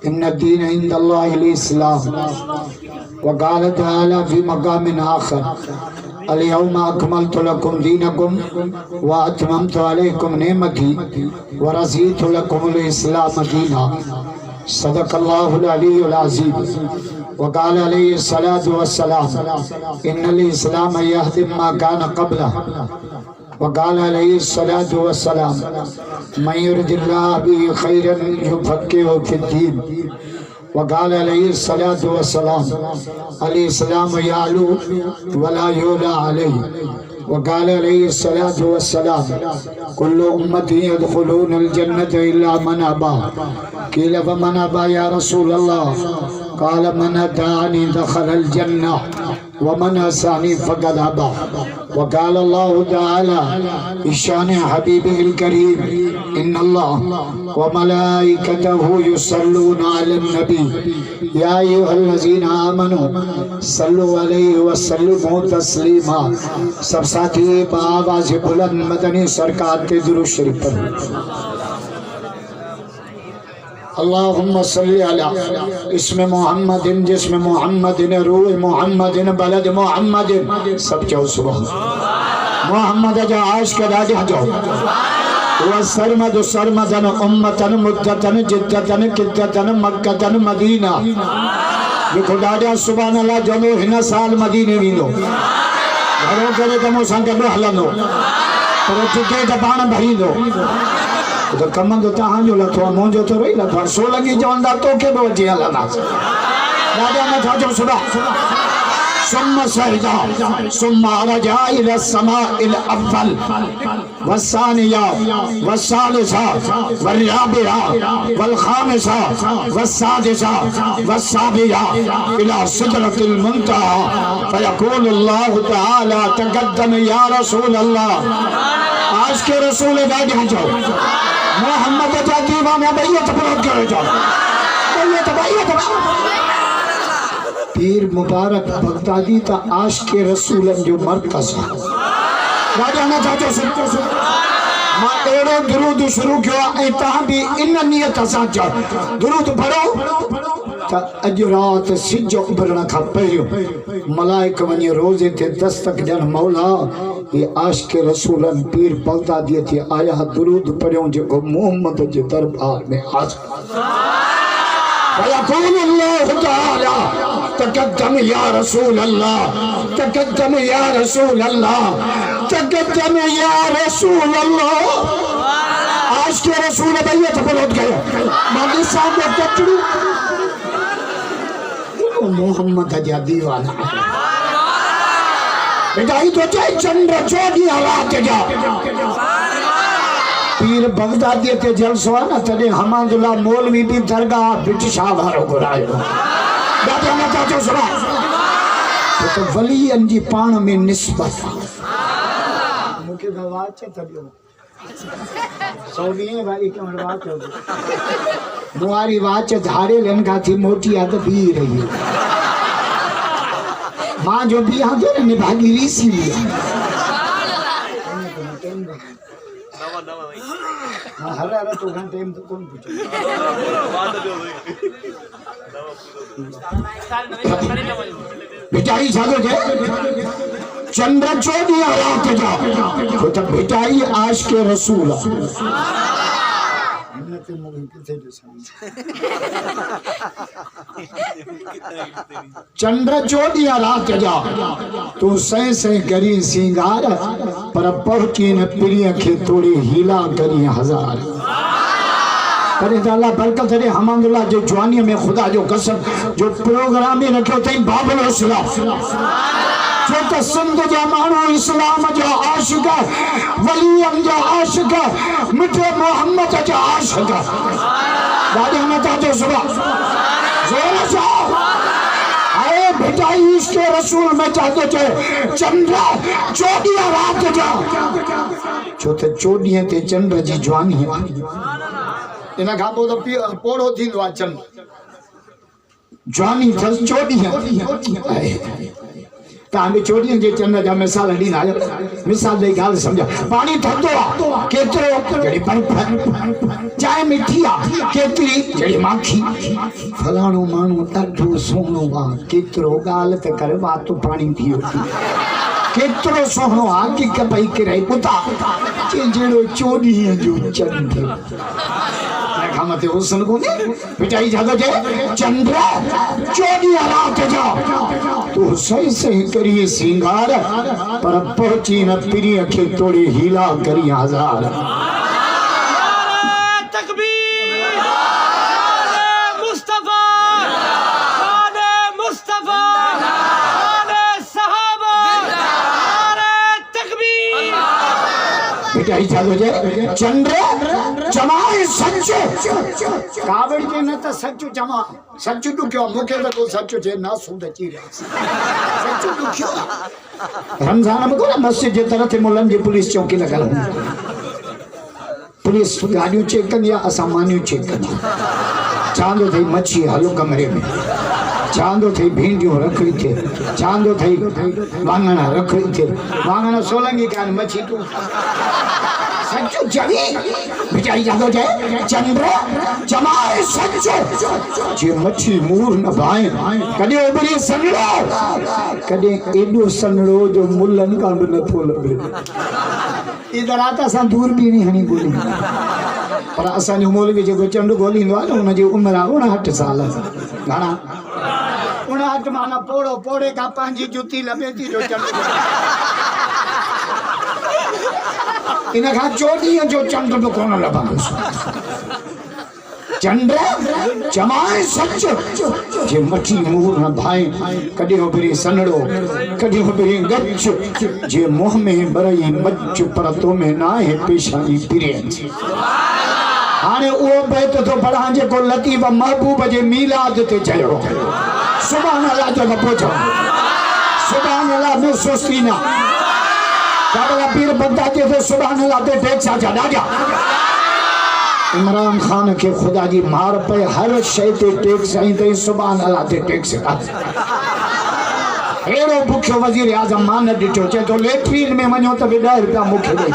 इन्ना दीन इंदल्लाहिल इस्लाम व क़ाल तआला फ़ी मक़ामिन आख़र अल-यौमा अकमलतु लकुम दीनकुम व अतममतु अलैकुम निअमती व रज़ीतु लकुमुल इस्लाम दीना। सदक़ल्लाहुल अलीयुल अज़ीम। व क़ाल अलैहिस्सलातु वस्सलाम इन्नल इस्लाम यहदिम मा कान क़ब्लह। व क़ाल अलैहिस्सलातु वस्सलाम मन युरिदिल्लाहु बिही ख़ैरन युफ़क़्क़िहु फ़िद्दीन। व क़ाल अलैहिस्सलातु वस्सलाम अल इस्लाम यालू वला युला अलैहि। व क़ाल अलैहिस्सलातु वस्सलाम कुल्लु उम्मती यदख़ुलूनल जन्नत इल्ला मन अबा। क़ील व मन अबा या रसूलल्लाह। क़ाल मन अताअनी दख़लल जन्नह व मन असानी फ़क़द अबा। व क़ाल अल्लाहु तआला इशान हबीबिल करीम इन्नल्लाह व मलाइकतहु युसल्लूना अलन नबी या अय्युहल्लज़ीना आमनू सल्लु अलैहि व सल्लिमू तस्लीमा। सब साथी आवाज़ बुलंद मदनी सरकार के दुरूद शरीफ पढ़ो। अल्लाहुम्मा सल्ली अला इसमें मोहम्मदिन जिसमें मोहम्मदिन रूह मोहम्मदिन बलद मोहम्मदिन। सब जाओ सुभान मोहम्मद जा आश के राजा जाओ। वह सरमद सरमदन उम्मतन मुद्दतन जिद्दतन किद्दतन मक्कतन मदीना। ये खुदाजा सुभान अल्लाह जलो हिन साल मदीने वींदो घरों करे त मूं सां गॾु हलंदो पर जिते त पाण भरींदो तो कम तो तव्हांजो लथो आहे मुंहिंजो थोरो ई लथो आहे। सो लॻी चवंदा तोखे बि वठी हलंदासीं। ॾाढा नथा चओ सुठा। सुम्मा सजदा सुम्मा रजा इला समाइल अव्वल वसानिया वसालिसा वराबिया वलखामिसा वसादिसा वसाबिया इला सिदरतिल मुंतहा फयक़ूलु अल्लाहु तआला तक़द्दम या रसूल अल्लाह। आज के रसूल गाड़ियां जाओ मोहम्मद जा दीवाना बैयत फरोख्त करो जाओ बैयत पीर मुबारक बगदादी ता आश के रसूलन जो मरकज है। राजा ना चाचो सुनो मां एड़ो दुरूद शुरू किया ए ता भी इन नियत सां जा दुरूद पढ़ो त अज रात सिज उभरण खां पहिरियों मलाइक वञी रोज़े ते दस्तक ॾियण मौला ये आश के रसूलन पीर बगदादी ते आया दुरूद पढ़ियो जेको मोहम्मद जे दरबार में हाज़िर। फयक़ूलु अल्लाहु तआला तक़द्दम या रसूल अल्लाह तक़द्दम या रसूल अल्लाह तक़द्दम या रसूल अल्लाह। आज के रसूल बैयत फरोख्त गए मादी साहब ने कचरू मोहम्मद जा दीवाना बेटा ही तो चाहे चंद्र चौधी हालात जा पीर बगदादी ते जलसो है ना तने हमादुल्लाह मौलवी भी दरगाह बिच शाह वारो घुरायो। दादा ना चाचो सुना तो वलीअन जी पाण में निस्बत मुके गवाच तबियो सौवीं वाली कमर वाच हो मुआरी वाच धारे लन का थी मोटी आद भी रही मां जो भी आ जो ने भागी रीसी हर हर तो घंटे टाइम तो कौन पूछे बिटाई जागो जे चंद्र चौधी रात जा तो बिटाई आश के रसूल चंद्र चौधी रात जा तू सह सह करी सिंगार पर पहुंची न प्रिय के थोड़ी हीला करी हजार। करे अल्लाह बरकत दे हमादुल्लाह जो जवानी में खुदा जो कसम जो प्रोग्राम में रखो तई बाबुल इस्लाम जो त सिंध जा मानो इस्लाम जो आशिक वलीअन जो आशिक मिठे मोहम्मद जो आशिक दादा मता जो सुबह जोर से आए बेटा इसके रसूल में चाहते चे चंद्र चौधी रात जा जो त चौधी ते चंद्र जी जवानी इन का तो पोड़ो थींदो आहे चंद्र जवानी थस चौधी तव्हां बि चोॾीअं जे चंड जा मिसाल ॾींदा आहियो। मिसाल ॾेई ॻाल्हि सम्झो। पाणी थधो आहे केतिरो जहिड़ी बर्फ़, चांहि मिठी आहे केतिरी जहिड़ी माखी, फलाणो माण्हू ॾाढो सुहिणो आहे केतिरो, ॻाल्हि त करे वात पाणी पियो केतिरो सुहिणो आहे कि कपई किरे ॿुधा जहिड़ो चोॾीअं जो चंड मथे हुसन कोन्हे पिटाई जादो जे चंद्र चोॾीअं रात जो तू सही सही करिए सिंगार पर पहुची न प्रिय खे तोड़े हीला करी हजार। चंद्र जमाए सच कावड़ के न त सच जमा सच दुखियो मुखे त को सच जे ना सुंद ची सच दुखियो। रमजान में को मस्जिद जे तरफ मुलन जी पुलिस चौकी लगल पुलिस गाड़ियों चेक कंदी आहे असां मानियूं चेक कंदी चांदो थई मच्छी हलो कमरे में चांदो थई भिंडियूं रखड़ी थे चांदो थई वांगण रखड़ी थे वांगण सोलंगी कान मच्छी तू सच्चो जवी बिचारी जादो जाए चंद्र जमाए सच्चो जे मच्छी मूर न भाए कदे उबरी सनड़ो कदे एडो सनड़ो जो मुलन का न थो लगे इधर आता सा दूर भी नहीं हनी बोली पर असा जो मौलवी जो चंड गोलींदो आ उन जी उम्र 59 साल घणा 59 माना पोड़ो पोड़े का पांजी जुती लबेती जो चंड इन का चोॾीअं जो चंड बि कोन लभंदुस। चंद्र जमाए सच जे मठी मूर न भाए कॾहिं उभरी सनड़ो कॾहिं उभरी गच जे मुंह में बरई मच पर तो में ना है पेशानी पिरे हाणे उहो बैत तो पढ़ां जेको लतीफ़ महबूब जे मीलाद ते चयो सुभान अल्लाह जो पहुचो सुभान अल्लाह में सुस्ती ना काबला पीर बंदा के तो सुभान अल्लाह ते टेक्सा चढ़ा जा इमरान खान के खुदा जी मार पे हर शय ते टेक्स आई ते सुभान अल्लाह ते टेक्स एड़ो भुखियो वजीर आजम मान ॾिठो चे तो लेट्रिन में वञो त 10 रुपया मुखे ॾेई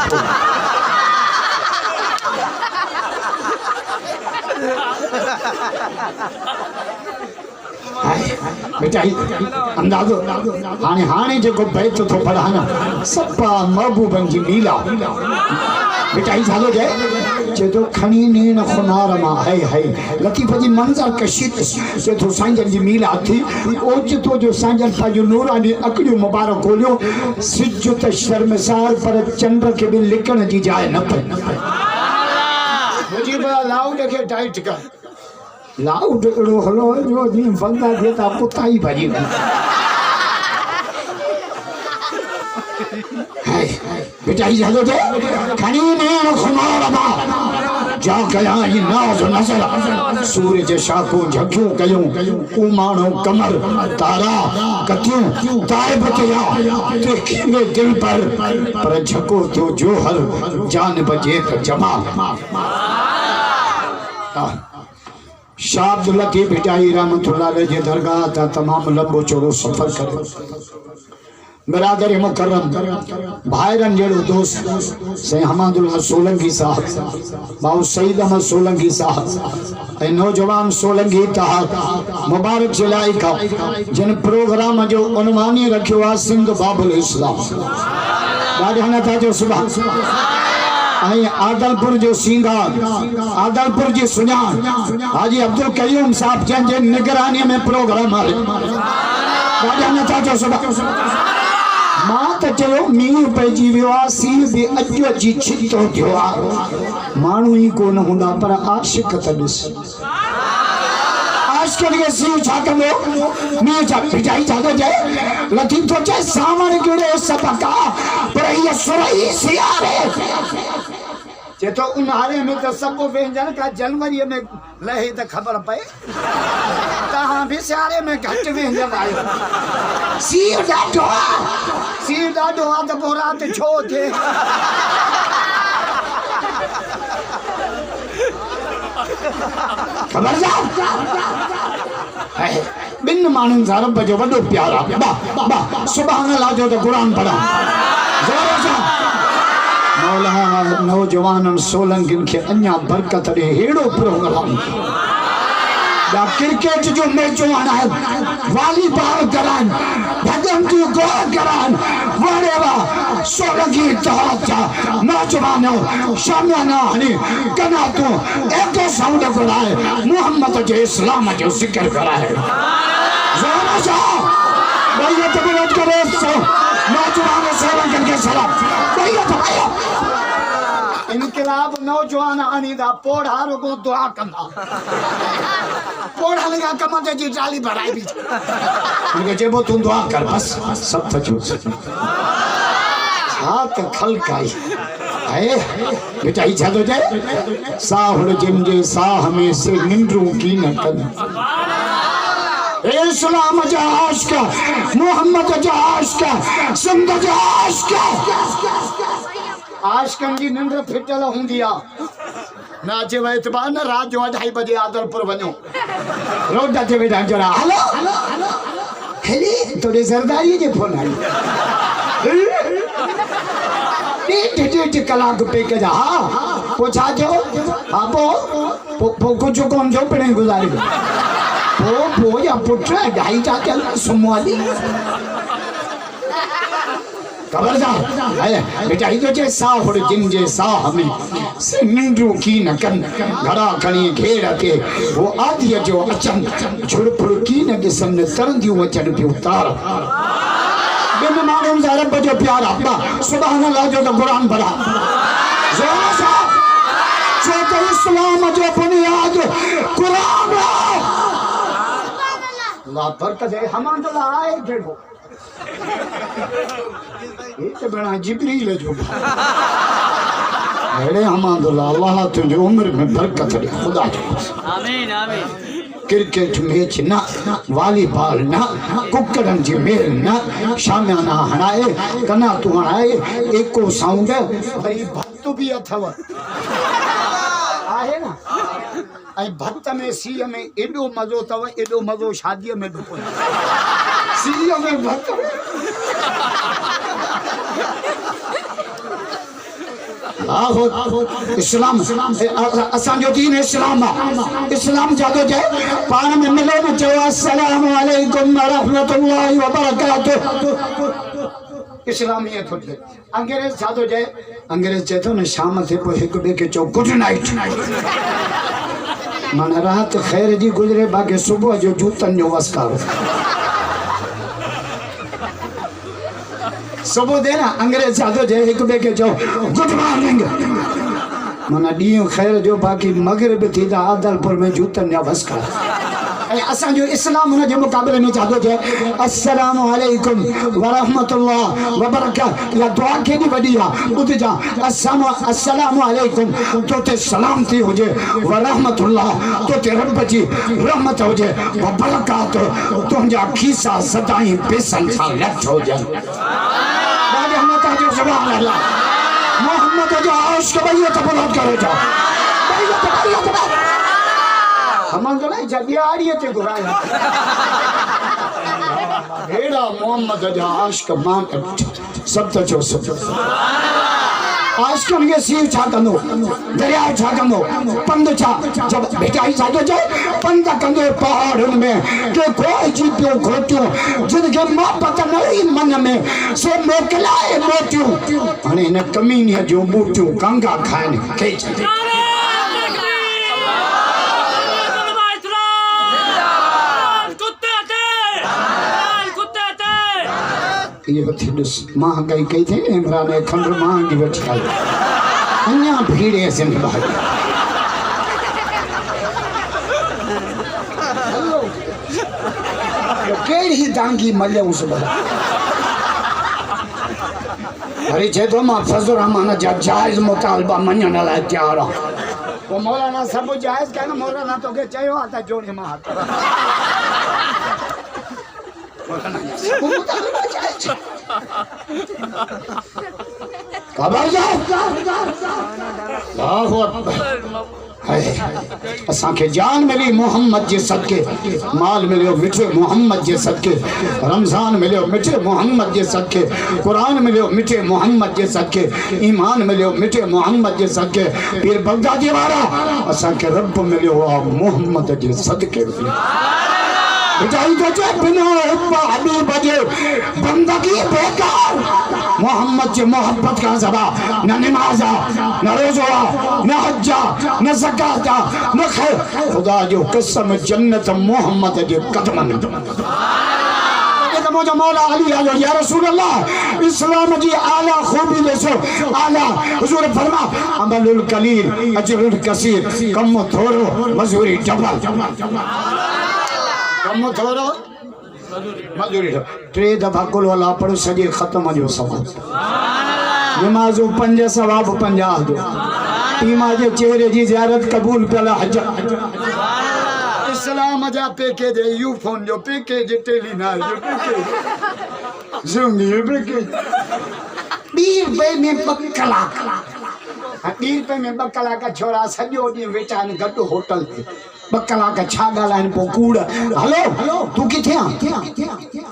बेटाई अंदाजो हाने हाने जो बैत तो पढ़ा ना सपा महबूबन जी मीला बेटाई झालो जे तो खणी नीन खुनार मा है लतीफ़ जी मंजर कशित जे तो सांजन जी मीला थी ओच तो जो सांजन पा जो नूरानी अकड़ियो मुबारक खोलियो सिज त शर्मसार पर चंद्र के भी लिखण जी जाए न पे मुझे बड़ा लाउड के टाइट कर लाउड एड़ो हलो जो जी बंदा देता पुताई भजी हाय बेटा ही हलो दे खणी ने खुमार बा जा कया ये नाज नजर सूरज शाको झकियो कयो कुमाणो कमर तारा कथियो ताइब तया देखिए दिल पर झको तो जोहर जान बजे त जमा शाह अब्दुल लतीफ़ भिटाई रहमतुल्लाह अलैह जे दरगाह ता तमाम लंबो चौड़ो सफर करे बिरादर मुकर्रम भाईरन जेड़ो दोस्त से हमादुल्लाह सोलंकी साहब बाबू सईद अहमद सोलंकी साहब ए नौजवान सोलंकी तहत मुबारक जलाई का जिन प्रोग्राम जो उन्वान रखियो आ सिंध बाबुल इस्लाम ॾाढा था जो सुभान आदलपुर जो सिंगार आदलपुर जी सुञाण हाजी अब्दुल कयूम साहब जन जे निगरानी में प्रोग्राम हले ॾाढा नथा जो सुभान मां त चयो मींहुं पइजी वियो आहे सीउ बि अॼु अची छितो थियो आहे माण्हू ई कोन हूंदा पर आशिक त ॾिस आशिक खे सीउ छा कंदो मींहुं छा भिजाई छा थो चए लतीफ़ थो चए सावण कहिड़ो सबका पर इहा सुरही सियारे जे तो उन्हारे में तो सब व्यंजन का जनवरी में लहे तो खबर पे तहां भी सियारे में घट व्यंजन आयो सीउ ॾाढो तो पोइ राति छो थे खबरदार बिन मानन सां रब जो वॾो प्यार आहे। बा सुभान अल्लाह जो तो कुरान पढ़ा ज़ोर सां। मौला नौजवाननि सोलंगिन खे अञा बरकत ॾे हेड़ो प्रोग्राम या क्रिकेट जो मैचो हणाए वॉलीबॉल करान भजन जो गोल करान वड़ेवा सोलंगी तहाजा नौजवानो शामियाना हनी कना तो एक साउंड कराए मोहम्मद के इस्लाम जो जिक्र कराए जोर से भैया तबीयत करे सो नौजवान सोलंगी के सलाम भैया भैया इनकलाब नौजवान अनीदा पोड़ा रुको दुआ कंदा पोड़ा लगा कमंदे जी जाली भराई भी उनके जेबो तू दुआ कर बस सब सचो हाथ खलकाई है बेटा इच्छा तो जाए साहुड़ जिम जे साह में से निंद्रू की न कन इस्लाम जा आशिका मोहम्मद जा आशिका सिंध जा आशिका आशिकन जी निंद्र फिटल हुंदी आ ना अचे एतबार न रात जो 2:30 बजे आदलपुर वञो रोड ते वेठा जरा हेलो हेली तोरे सरदारी जे फोन आई डेढ़ कलाक पे के जा हां पूछा जो हां पो कुछ कोन जो पणे गुजारी पो या पुत्र 2:30 चल सुमवाली खबरदार है बेटा इधर जे साहुड़ जिन जे साह में से निंद्रू की न कन घड़ा खणी घेर के वो आदि जो अचन झुड़पुर की न दिसन तरंदियूं अचन पियो तार बिन माण्हुनि सां रब जो प्यार अब्बा सुभान अल्लाह जो तो कुरान पढ़ा ज़ोर सां छो त इस्लाम जो बुनियाद कुरान है अल्लाह बरकत है हमादुल्लाह आए जेड़ो ये तो बड़ा जिब्रील जो अरे हमादुल्लाह अल्लाह तुझे उम्र में बरकत दे खुदा आमीन आमीन क्रिकेट मैच ना वॉलीबॉल ना कुकड़न जी मेल ना शामियाना हणाए कना तू हणाए एको साउंड भाई भक्त भी अथव आहे ना ऐं भक्त में सीअ में एडो मजो तव एडो मजो शादी में भी कोई सीअ में भक्त इस्लाम असां जो दीन इस्लाम इस्लाम जादो जाए पान में मिलो न चो अस्सलाम वालेकुम व रहमतुल्लाहि व बरकातुहू इस्लाम ये थो थे अंग्रेज जादो जाए अंग्रेज चे तो न शाम थे को एक बे के चो गुड नाइट मन रात खैर जी गुजरे बाकी सुबह जो जूतन जो वस्कार सुबह दे ना अंग्रेज जादो जे एक बे के जो गुड मॉर्निंग मना डी खैर जो बाकी मगरिब थी दा आदलपुर में जूतन या वस्का ए असा जो इस्लाम न जे मुकाबले में जादो जे अस्सलाम वालेकुम व रहमतुल्लाह व बरकात या दुआ के दी बढ़िया उठ जा अस्सलाम वालेकुम तो ते सलाम थी हो जे व रहमतुल्लाह तो ते रब जी रहमत हो जे व बरकात तो जा खीसा सदाई बेसन सा लट हो जे सुभान अल्लाह मोहम्मद जो आशिक भैया तो बुलंद करो जाओ भैया तो हम तो नहीं जगह आ रही है ते गुराया हेड़ा मोहम्मद जो आशिक मान सब तो जो सब आशिकन के सीर छा कंदो दरिया छा कंदो पंध छा जब बेटा छा तो जाए पंध कंदो पहाड़न में के कोई जीपियो खोटियो जिनके मोहब्बत नहीं मन में से मोकलाए मोटियो अने न कमीनिया जो बूटियो गंगा खाने के ये बथी दस महंगाई कई थे इमरान खंड महंगी बैठी आई अन्या भीड़ है सिंध बाहर केड़ी दांगी मले उस बड़ा अरे जे तो मां फजल रहमान जा जायज मुतालबा मनन ला तैयार वो मौलाना सब जायज कहना मौलाना तो के चयो आता जोड़े में हाथ असांखे जान मिली मोहम्मद जे सदके, माल मिलियो मिठे मोहम्मद जे सदके, रमज़ान मिलियो मिठे मोहम्मद जे सदके, कुरान मिलियो मिठे मोहम्मद जे सदके, ईमान मिलियो मिठे मोहम्मद जे सदके, पीर बगदादी वारा असांखे रब मिलियो आहे मोहम्मद जे सदके। बंदगी बेकार, मोहम्मद जी मोहब्बत का जबा न नमाजा न रोजा न हज्जा न ज़काता न खैर, खुदा जो कसम जन्नत मोहम्मद के कदमन। मुझे मौला अली आलो या रसूल अल्लाह, इस्लाम जी आला खूबी देखो आला। हुजूर फरमा अमलुल कलील अजरुल कसीर, कम थोरो मजूरी डबल, कम थोरो मजूरी डबल। टे दफा कुल वाला पढ़ो सजे खत्म जो सवाब, नमाज़ो 5 सवाब 50 जो, ईमा जे चेहरे जी ज़ियारत कबूल पला हज, इस्लाम जा पैकेज, यू फोन जो पैकेज, टेलीनार जो पैकेज, ज़ूमी जो पैकेज, 20 रुपए में 2 कलाक, 20 रुपए में 2 कलाक छोरा सॼो ॾींहुं वेठा आहिनि गॾु होटल ते, 2 कलाक छा ॻाल्हाइनि पोइ कूड़। हलो तूं किथे आहीं?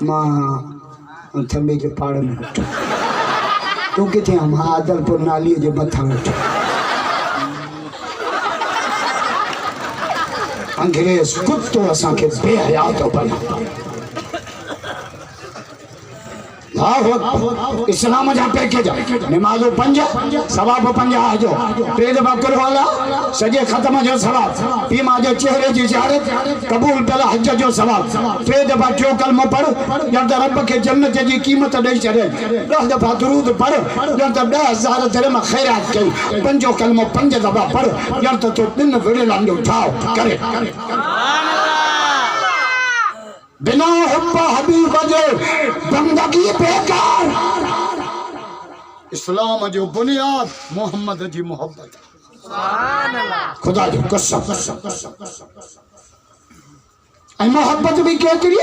मां थंबे जे पाड़ में वेठो। तूं किथे आहीं? मां आदलपुर नालीअ जे मथां वेठो। अंग्रेज कुत्तो असांखे बेहया थो बना। इस्लाम जा पैकेज, नमाज़ो 5 सवाब 50 जो, 3 दफा कुल वाला सजे खत्म जो सवाब, ईमा जे चेहरे जी ज़ियारत कबूल पला हज जो सवाब, 3 दफा टियों कलमो पढ़ ॼण त रब खे जन्नत जी क़ीमत ॾेई छॾे, 10 दफा दुरूद पढ़ ॼण त 10,000 दरम ख़ैरात कई, 5 कलमो 5 दफा पढ़ ॼण त तूं 3 विड़ेलनि जो ठाव करे। बिना हुब्ब हबीब जो बंदगी बेकार। इस्लाम जो बुनियाद मोहम्मद जी मोहब्बत, खुदा जो कसम। मोहब्बत भी केतरी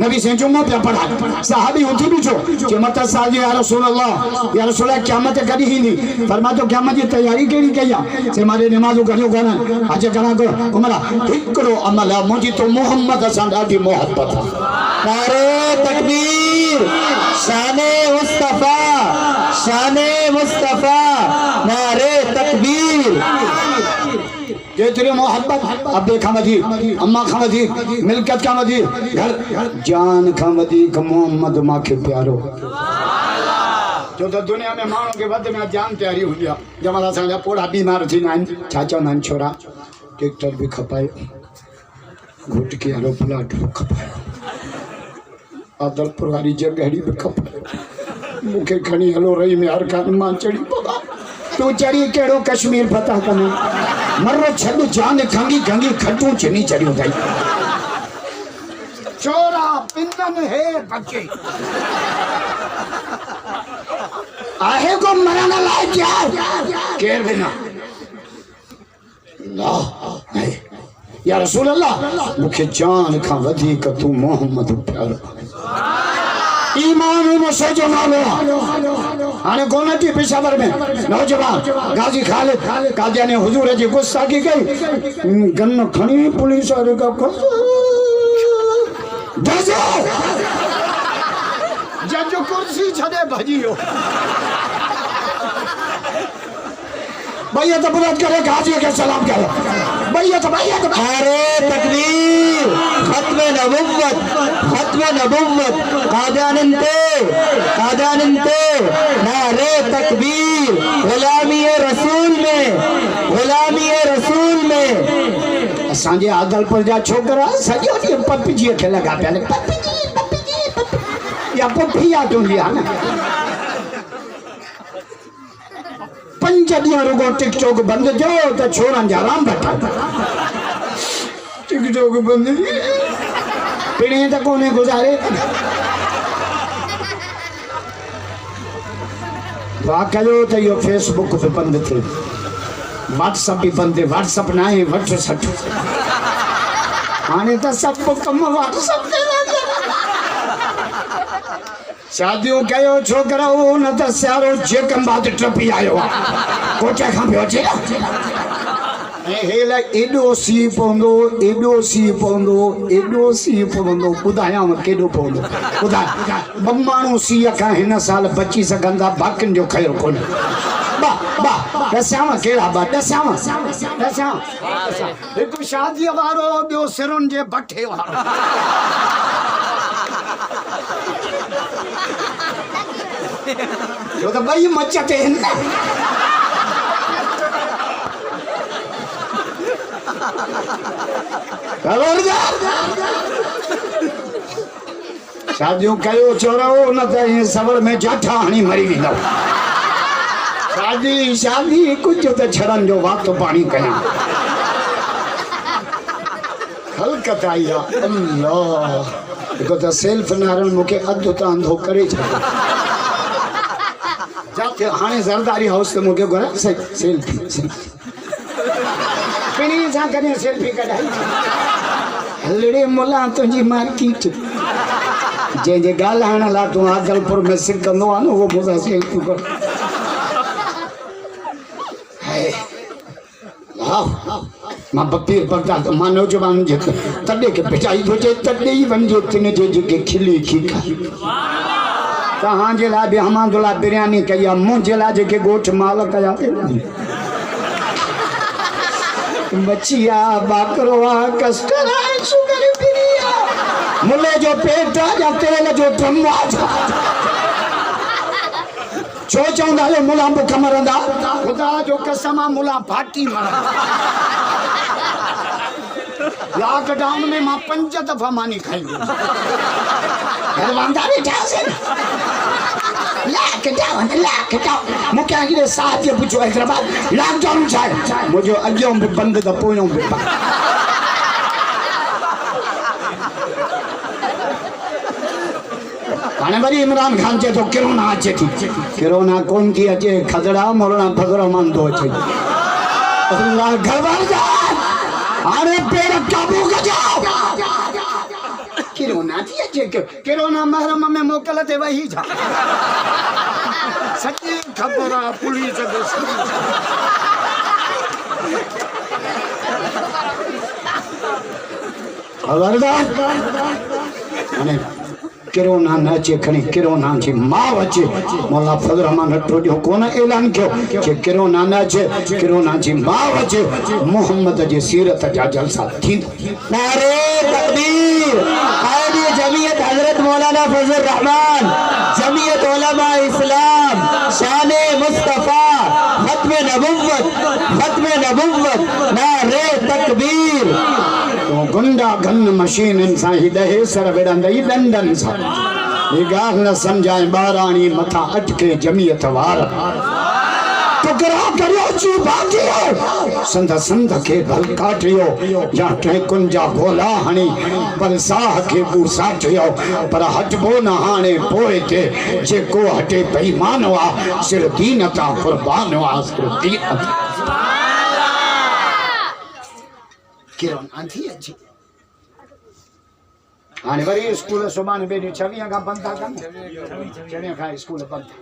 नबी से जुम्मा पे पढ़ा, साहबी उठी भी जो मत साजी या रसूल अल्लाह, या रसूल अल्लाह क़यामत कदी ही नहीं। फरमा तो क़यामत की तैयारी केड़ी कया से मारे नमाज़ो करियो करा हज करा को उमरा हिकड़ो अमल है मुझी तो मोहम्मद सा ॾाढी मोहब्बत है। नारे तकबीर, शाने मुस्तफा, शाने मुस्तफा, नारे तकबीर। केतरी मोहब्बत अब्बे खां वधीक, अम्मा खां वधीक, मिल्कत खां वधीक, घर जान खां वधीक मोहम्मद मांखे प्यारो। जो तो दुनिया में माण्हू खे वध में जान प्यारी हूंदी आहे। जंहिंमहिल असांजा पोड़ा बीमार थींदा आहिनि, छा चवंदा आहिनि छोरा, ट्रैक्टर बि खपाए, घुटकी वारो प्लाट बि खपाए, आदलपुर वारी जॻहिड़ी बि खपाए, मूंखे खणी हलो रही में हर खान मां चढ़ी पवां। तू चढ़ी कहिड़ो कश्मीर फतह कंदो, मरो छॾ जान खंगी खंगी खटूं चिनी चढ़ियूं अथई। छोरा पिंदन है बचे आहे को मरण लाइ तैयार केर बिना ला या रसूल अल्लाह, मूंखे जान खां वधीक तू मोहम्मद प्यारो। ईमान में सजो नालो हाने कोन थी पेशावर में नौजवान गाजी खालिद कादियानी हुजूर जी गुस्ताखी कई, गन खणी पुलिस वाले का जज कुर्सी छड़े भजियो। भैया तो बुलंद करे, गाजी के सलाम करे, भैया तो नारे तकबीर, खत्म नबुव्वत, खत्म नबुव्वत, कादियानिंते, नारे तकबीर, गुलामी रसूल में, गुलामी रसूल में। असांजे आदलपुर जा छोकरा सॼो ॾींहुं पपीजीअ खे लॻा पिया, या पुफी यादि हूंदी आहे न। 5 ॾींहं रुगो टिकटॉक बंदि थियो त छोरनि जा राम वठा। टिकटॉक बंदि पिणे त कोन्हे गुज़ारे। वाह कयो त इहो फेसबुक बि बंदि थिए, व्हाट्सअप भी बंद है। व्हाट्सअप ना है व्हाट्सअप हाने तो सब कम व्हाट्सअप ते शादियों कयो छोकरा न त स्यारो जे कम बात टपी आयो कोटे खां पियो अचे हेला एॾो सीउ पवंदो, एॾो सीउ पवंदो, एॾो सीउ पवंदो, ॿुधायांव केॾो पवंदो। ॿुधाए ॿ माण्हू सीउ खां हिन साल बची सघंदा, बाक़ियुनि जो ख़ैरु कोन्हे। ॾसांव कहिड़ा ॾसांव हिकु शादीअ वारो, ॿियो सिरुनि जे भठे वारो। छो त ॿई मच ते आहिनि न। शादियूं कयो चोरो न त ईअं सवर में जाठा हणी मरी वेंदव। शादी कुझु त छड़नि जो वातो पाणी कयां। हलकत आई आहे। अल्लाह हिकु त सेल्फ नारायण मूंखे अधु त अंधो करे छॾियो। जाते हाणे ज़रदारी हाउस ते मूंखे घुराए सेल्फी पिणी सां कॾहिं सेल्फी कढाई। हलड़े मुला तुंहिंजी मार्केट जंहिंजे ॻाल्हाइण लाइ तूं आदलपुर में सिकंदो आहे न, उहो मूंसां सेल्फी कर। मां बपीर पढ़ता तो मां नौजवान जे तॾे के पिटाई हुजे तॾे ई वञिजे तिन जे जेके खिली खीखा। तव्हांजे लाइ बि हमादुल्ला बिरयानी कई आहे, मुंहिंजे लाइ जेके ॻोठ माल कया मच्छी आहे, बाकरो आहे, कस्टर्ड आहे, शुगर फ्री आहे, मुले जो पेट आहे या तेल जो ड्रम आहे। छो चवंदा आहियो मुला बुख मरंदा? ख़ुदा जो कसम आहे मुला फाटी मरंदा। लॉकडाउन में मां 5 दफ़ा मानी खाई वांदा वेठासीं। लॉकडाउन मूंखे अॻिले साथ जे पुछो हैदराबाद लॉकडाउन छा आहे? मुंहिंजो अॻियों बि बंदि त पोयों बि बंदि। हाणे वरी इमरान खान चए थो किरोना अचे थी। किरोना कोन थी अचे, खदड़ा मोरना फगड़ा मान थो अचे। हाणे पेर काबू कजो। किरोना थी अचे, किरोना महरम में मोकल ते वही जा। सच्ची ख़बर आहे पुलिस हाणे किरोना न अचे, खणी किरोना जी माउ अचे। मौला फजल रहमान हटो जो कोन ऐलान कयो कि किरोना न अचे, किरोना जी माउ अचे। मोहम्मद जी सीरत जा जलसा थींदा। नारे तकबीर। कायदे जमीयत हजरत मौलाना फजल रहमान, जमीयत उलमा इस्लाम, शान मुस्तफा, खत्म नबुव्वत, नारे तकबीर। तो गुंडा गन मशीन सां ही ॾहे सर विढ़ंदई डंडन सां। ये ॻाल्हि न सम्झाए ॿाराणी मथां अटके जमीयत वार। टुकड़ा करियो ची भाटियो, संद के भल काटियो, या ट्रेकुन जा गोला हणी बलसाह के बूसाटियो। पर हटबो न हाणे पोए ते, जेको हटे बेईमान वा सिर दीन ता कुर्बान वा सिर दीन। किरोना थी अची। हाणे वरी स्कूल सुभाणे ॿिए ॾींहुं 26 खां बंदि था कनि। 26 खां स्कूल बंदि।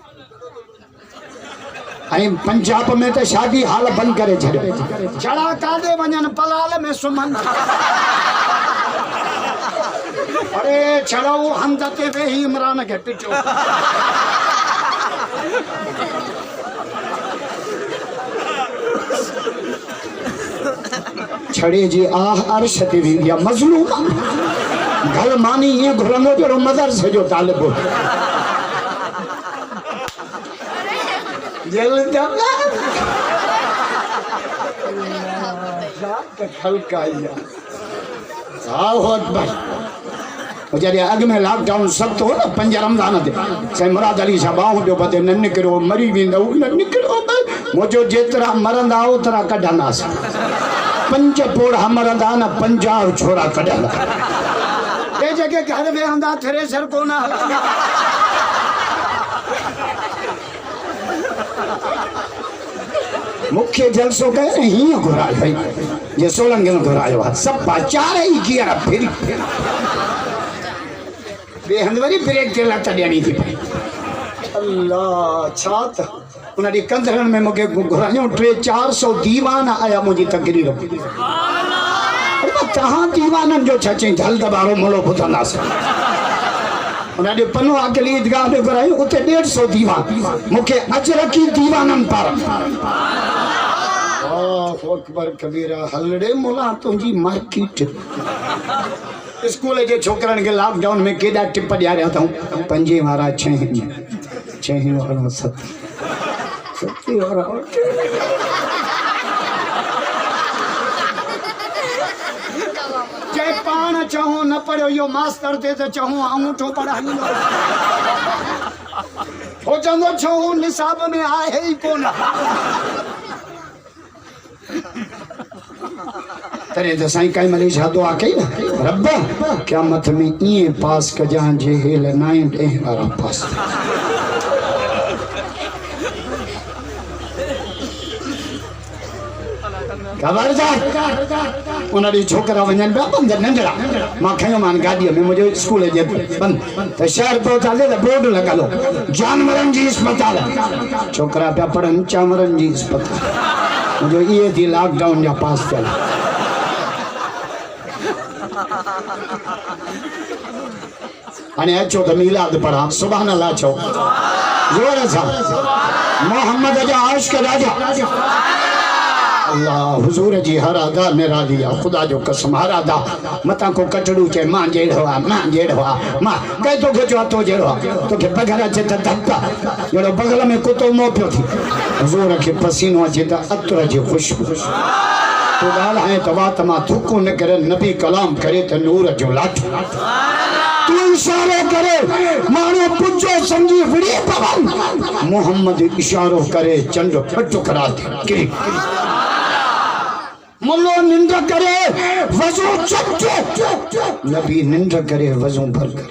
ऐं पंजाब में त शादी हाल बंदि करे छॾियो। जड़ा काॾे वञनि, पलाल में सुम्हनि। अरे छड़ो हंध ते वेही इमरान खे पिटियो। छड़े जी आह अर्श ते वेंदी आहे मज़लूम। गल मानी ईअं घुरंदो जहिड़ो मदरसे जो तालिब। जॾहिं अॻ में लॉकडाउन सख़्तु हो न 5 रमज़ान ते, साईं मुराद अली साहब बाहूं जो बदे न निकिरो, मरी वेंदव न निकिरो। मुंहिंजो जेतिरा मरंदा ओतिरा कढंदासीं। 5 पोड़ा मरंदा न 50 छोरा कढंदा। ये जेके घर में हंदा थ्रेसर कोन हलंदा। मुख्य जलसो कयो न हीअं घुरायो भई, जे सोलंगी में घुरायो आहे। सभु 4 ई गियर फिरी ॿिए हंधि वरी ब्रेक ते लत ॾियणी थी पई। अल्लाह छा त उन्हें कंदरन में मुझे घुरायूं 300-400 दीवान आया मुझी तकरीर तहां दीवानन जो छचई धल दबारो मुलो बुधंदास उन्हें पनो अकेली ईदगाह में घुरायूं उते 150 दीवान मुखे अजर की दीवानन पर अकबर कबीरा हलड़े मुला तुझी मार्केट स्कूल के छोकरन के लॉकडाउन में केड़ा टिप ॾियारिया अथऊं 5 वारा 6 वारा 7 वारा जे पान चाहूं न पढ़ियो यो मास्टर थे तो चाहूं अंगूठो पढ़ाई हो चंदो चाहूं निसाब में आहे ही कोन तरे तो साईं काई मले शादो आके ना रब्बा क़यामत में ये पास क जहां जे हेल 9 वारा पास खबरदार उन्हें छोकरा वजन पे बंद नंढड़ा मां खयो मान गाड़ी में मुझे स्कूल जे बंद तो शहर पहुंचा दे बोर्ड लगा लो जानवरन जी अस्पताल छोकरा पे पढ़न चामरन जी अस्पताल मुझे ये थी लॉकडाउन जा पास चला अने अचो तो मिलाद पढ़ा सुभान अल्लाह छो जोर सा मोहम्मद जा आशिक राजा अल्लाह हुजूर जी हर अदा मेरा दिया खुदा जो कसम हर अदा मता को कटड़ू चे मां जेड़ो मां कह तो गजो तो जेड़ो तो के बगरा चे त धक्का जेड़ो बगल में कुतो मो पियो थी हुजूर के पसीनो अचे त अतर जी खुशबू तो गाल है तो बात मा थुको न करे नबी कलाम करे त नूर जो लाठ तू इशारो करे मानो पुजो समझी विड़ी पवन मोहम्मद इशारो करे चंद फट करा दे मुल्लो निंद करे वजू चट नबी निंद करे वजू भर कर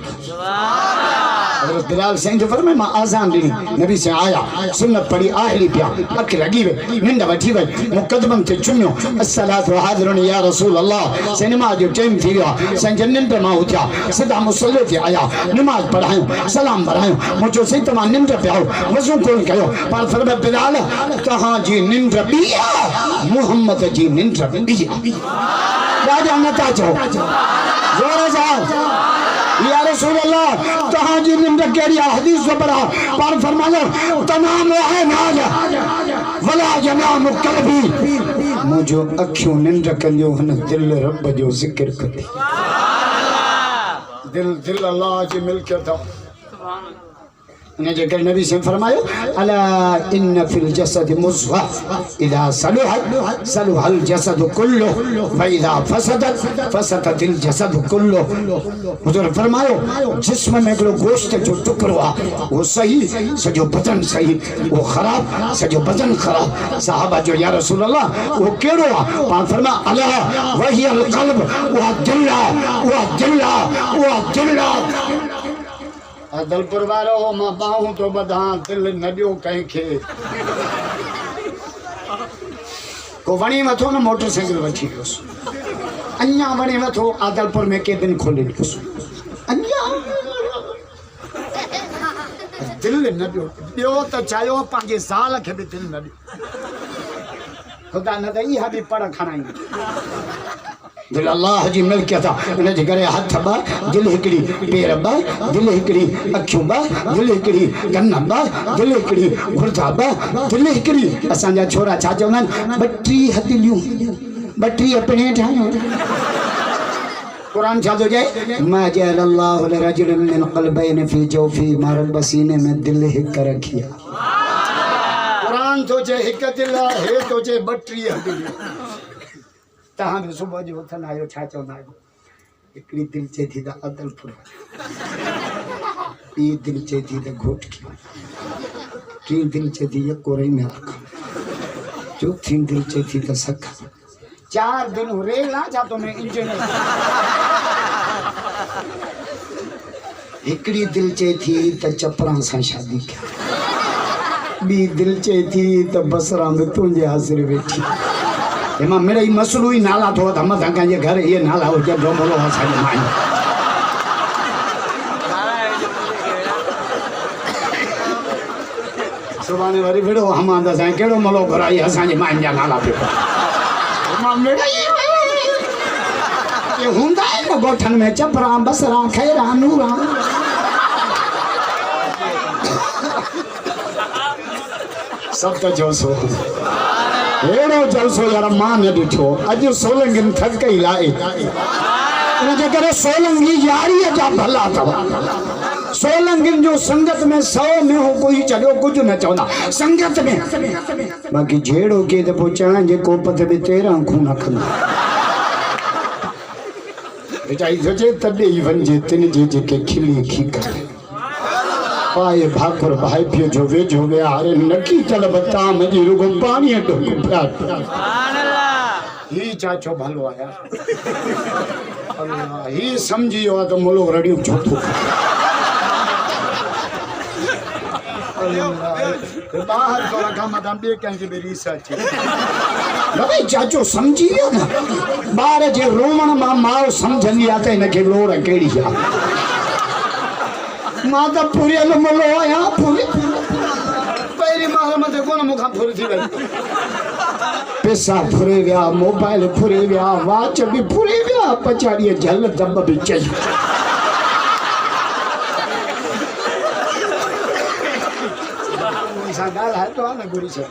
हज़रत बिलाल सही जो फरमाए मां आजान दी नबी से आया सुन्नत पढ़ी आखिरी पिया अख लगी वे निंद वठी वे मुकदमन ते चुमियो अस्सलातु हाज़िरुन या रसूल अल्लाह से नमाज जो टाइम थी गया सही जन्नत पे मां उठा सदा मुसल्ले ते आया नमाज पढ़ायो सलाम भरायो मुझो सही तमा निंद पे आओ वजू कोन कयो पर फरमाए बिलाल कहां जी निंद बिया मोहम्मद जी निंद बिया राजा नता जो जोर से या रसूल अल्लाह कहां जी निंद केड़ी हदीस से पढ़ा पर फरमाया तमाम है नाज वला जनाम कल्बी मुझो अखियों निंद कंदियो हन दिल रब जो जिक्र करे दिल अल्लाह जी मिल्कियत सुभान अल्लाह ने जकर नबी से फरमायो अला इन फिल जसद मुज़गा इदा सलुहत सलुहल जसद कुल्लु व इदा फसदत फसदतिल जसद कुल्लु हुजूर फरमायो जिस्म में जो गोश्त जो टुकड़ो वो सही सजो बदन सही वो खराब सजो बदन खराब सहाबा जो या रसूल अल्लाह वो केड़ो आ फरमा अला वही अल कल्ब व दिल्ला अदलपुर वारो मां बाहूं तो बधा दिल न दियो कहीं खे को वणी मथो न मोटरसाइकिल वठी वियोस अन्या वणी मथो आदलपुर में के दिन खोले वियोस अन्या दिल न दियो त चायो पांजे साल के भी दिल न दियो खुदा न दई हा भी पढ़ खणाई दिल अल्लाह जी मिल्कियत इन जे करे हथ बा दिल हिकड़ी पैर बा दिल हिकड़ी अखियों बा दिल हिकड़ी कन बा दिल हिकड़ी गुर्दा बा दिल हिकड़ी असा जा छोरा छा चवंदा 32 हथलियूं 32 अपने ठायो कुरान छा तो जाए मा जअल अल्लाहु लिरजुलिन मिन क़ल्बैन फी जौफी मारल बसीने में दिल हिक रखिया कुरान तो जे हिक दिल है तो जे 32 हथलियूं तहां भी सुबह जो उथन आयो छा चवंदा आयो हिकड़ी दिल चे थी त अदलपुर ॿी दिल चे थी त घोटकी टी दिल चे थी कोरई में रख चौथी दिल चे थी त सख 4 दिन रेला जा तो मैं इंजन हिकड़ी दिल चे थी त चपरा से शादी किया ॿी दिल चे थी त बसरा में तुंहिंजे हासिर वेठी एमा मेरा ही मसलो ही नाला तो हम धंगा ये घर ये नाला हो जब बोलो हसा माई सुभाणे वरी विड़ो हमां द साईं केड़ो मलो घुराई असांजी माइन जा नाला पे मां मिड़ाई ये हुंदा है न गोठन में चपरा बसरा खैरा नूरा सब तो जोसो एड़ो जलसो यार मां ने दिठो अज सोलंगिन थक गई लाए उनजे करे सोलंगी यारी जा भला तव सोलंगिन जो संगत में 100 में हो कोई चढ़ो कुछ न चवंदा संगत में बाकी जेड़ो के त पोचण जे कोपत में 13 खून खन बेचाई सचे तडे ही वंजे तिन जे के खिली खीका पाए भाकुर भाई पियो जो वेझो वे हारे नकी चल बता मजी रुगो पानी डो सुभान अल्लाह ही चाचो भलो आया अल्लाह ही समझियो तो मोलो रडियो छोटो अल्लाह बाहर तो रखा मदाम बे कहीं के रिसर्च भाई चाचो समझियो ना बार जे रोमन मा माओ समझनी आते न के लोड़ केड़ी आ माता पूरी मलो आया पूरी पहली मार मत कोन मुखा फुर थी गई पैसा फुरे गया मोबाइल फुरे गया वाच भी फुरे गया पचाड़ी जल दब भी चाहिए ऐसा गाल है तो ना गुरी से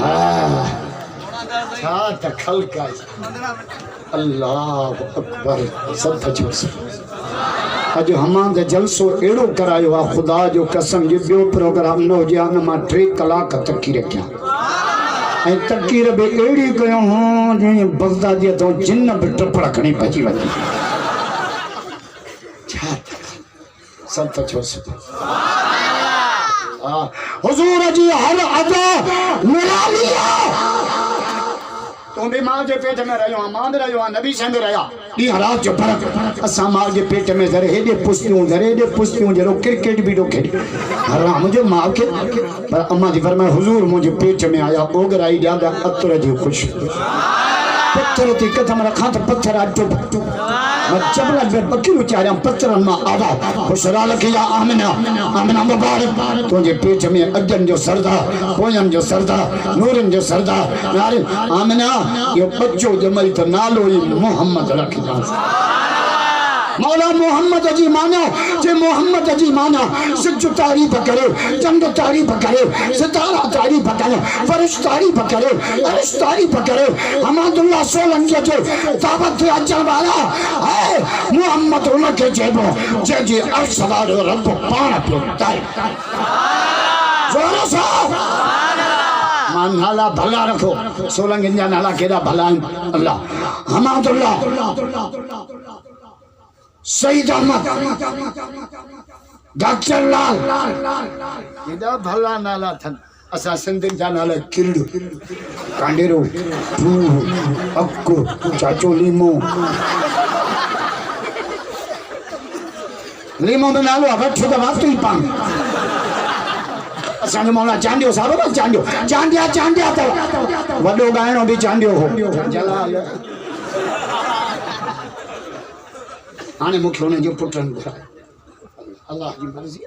हां छा तखल का अल्लाह अकबर सब तजोस अज हमां दे जलसो एड़ो करायो आ खुदा जो कसम जे बियो प्रोग्राम न हो जा न मा 3 कलाक तकी रखया ए तकीर बे एड़ी कयो हां जे बगदादी तो जिन्न बे टपड़ा खणी भजी वती छा सब तो छोस हुजूर जी हर अदा मिला लिया तो भी मां जे पेट में रहो मां में रहो नबी संग रहा दी रात जो फरक असा मां जे पेट में जरे हेडे पुस्तियों जरो क्रिकेट भी दो खेड हराम जो मां के पर अम्मा जी फरमाए हुजूर मुझे पेट में आया ओगराई ज्यादा अतर जी खुश पत्थर ती कदम रखा तो पत्थर आजो भट्टू मैं जबला में बकी उचारा पत्थर में आवा खुशरा लखिया आमना आमना मुबारक तुझे पेट में अजन जो सरदा पोयन जो सरदा नूरन जो सरदा नारे आमना यो बच्चो जमल तो नालो ही मोहम्मद रखिया मौला मोहम्मद जी माना जे मोहम्मद जी माना सच तारीफ करे चंद तारीफ करे सितारा तारीफ करे फरिश तारीफ करे अर्श तारीफ करे हमादुल्लाह सोलंकी जो दावत थे अचण वाला है मोहम्मद उनके जेबो जे जे अर्श वारो रब पाण पियो तारीफ जोर से मान नाला भला रखो सोलंकी जा नाला केड़ा भला अल्लाह हमादुल्लाह सईद अहमद डॉक्टर लाल एदा भला नाला थन असा सिंधिन जा नाला किरड़ कांडेरो अक्कू चाचो लीमो में नालो वठ तो वठ ही पान असा मौला चांडियो सारो बस चांडिया तो वडो गायनो भी चांडियो हो जलाल आने मुख्य होने जो पुत्रन बुरा अल्लाह की मर्जी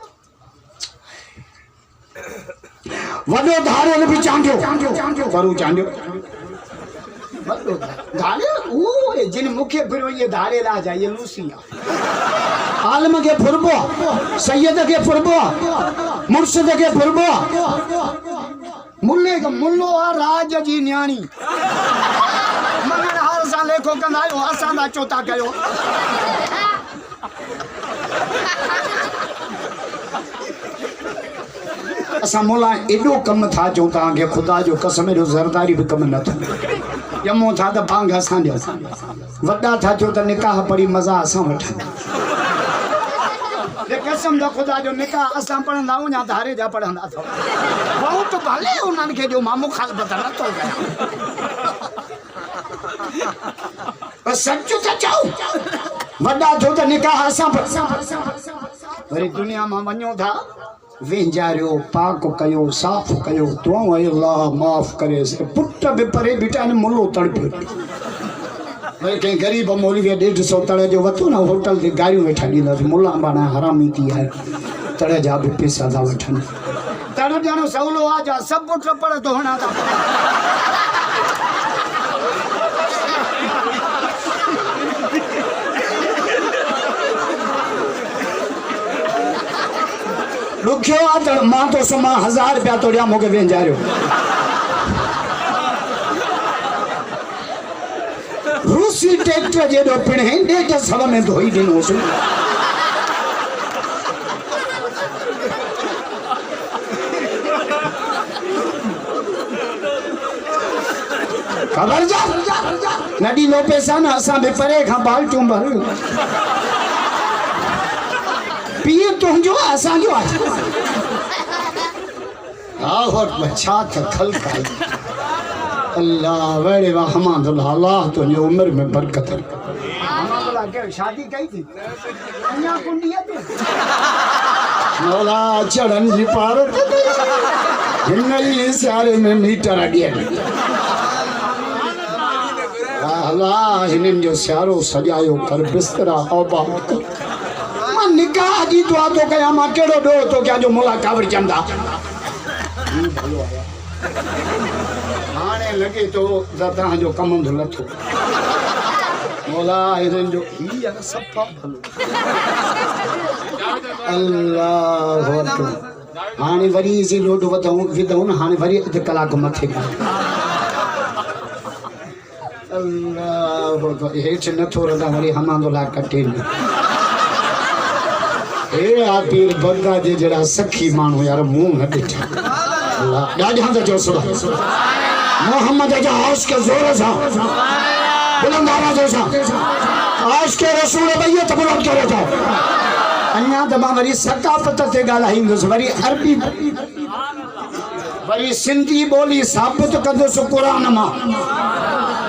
वडो धारे ने भी चांडियो करू चांडियो वडो धारे ओ जिन मुख्य फिर ये धारे ला जाए लूसिया आलम के फुरबो सैयद के फुरबो मुर्शिद के फुरबो मुल्ले का मुल्लो राज जी न्याणी मगर हर साल को कनायो असा दा चोता कयो असा मोला एडो कम था जो ता के खुदा जो कसम जो जरदारी भी कम न था यमो था त भांग असा दे वडा था जो त निकाह पड़ी मजा असा वठा ले कसम दा खुदा जो निकाह असा पढ़ंदा उन्या धारे जा पढ़ंदा था बहुत भले उनन के जो मामू खाल बता न तो गया सच तो चाऊ वडा जो त निकाह असा वरी दुनिया में वञो था वेंजारियो पाक कयो साफ कयो तो अल्लाह माफ करे से पुट बि परे बिटा ने मुल्लो तड़पे भाई कहीं गरीब मौलवी 150 तड़े जो वतो ना होटल ते गाड़ियों वेठा ॾींदा मुल्ला बाना हरामी थी है तड़े जा भी पैसा था वठन तड़ जानो सवलो आ जा सब पुट पड़ तो होना था रुखियो आ त मां तो समा 1000 रुपया तोड़िया मोके वेन जा रहो रूसी ट्रैक्टर जेडो पिण है डेट सब में धोई दिनो सु खबर जा नडी लो पैसा ना असा भी परे खा बाल्टियूं भर पिए तुंहिंजो असांजो आहे आहो बच्चा त खल काई अल्लाह वेड़े वा हमादुल्लाह अल्लाह तुंहिंजी उम्र में बरकत हमादुल्लाह के शादी कई थी अन्या कुंडिया ते मौला चढ़न जी पार हिन्नई सारे में मीटर अडिया अल्लाह हिनन जो सारो सजायो कर बिस्तरा आबाद कर निकाह जी दुआ तो कया मां केड़ो डो तो क्या जो मोला कावर चंदा हाने लगे तो दाता जो कम लथो मोला इधन जो ही है सफा भलो अल्लाह अकबर हाने वरी जी लोड विदऊ हाने वरी अध कलाक मथे अल्लाह अकबर हेठ नथो रदा वरी हमादुल्लाह कटे ए आपीर बग्गा जे जड़ा सखी मानो यार मुंह न दिठा अल्लाह डाज हम जो सुबह मोहम्मद जा आश के जोर सा बुलंद आवाज से आश के रसूल भैया तबरक करे था अन्या दबा वरी सकाफत ते गालाहिंदुस वरी अरबी वरी सिंधी बोली साबित कंदुस कुरान मां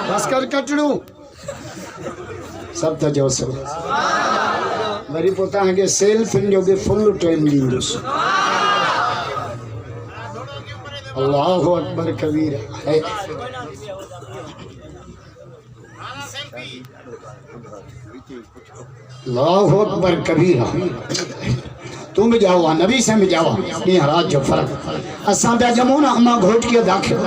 बस कर कटड़ू सब त जो सुबह वरी पोता के सेल्फ जो भी फुल टाइम लींदुस अल्लाहु अकबर कबीरा है अल्लाहु अकबर कबीरा तुम भी जाओ नबी से भी जाओ ये रात जो फर्क असा पे जमो ना अम्मा घोट के दाखिल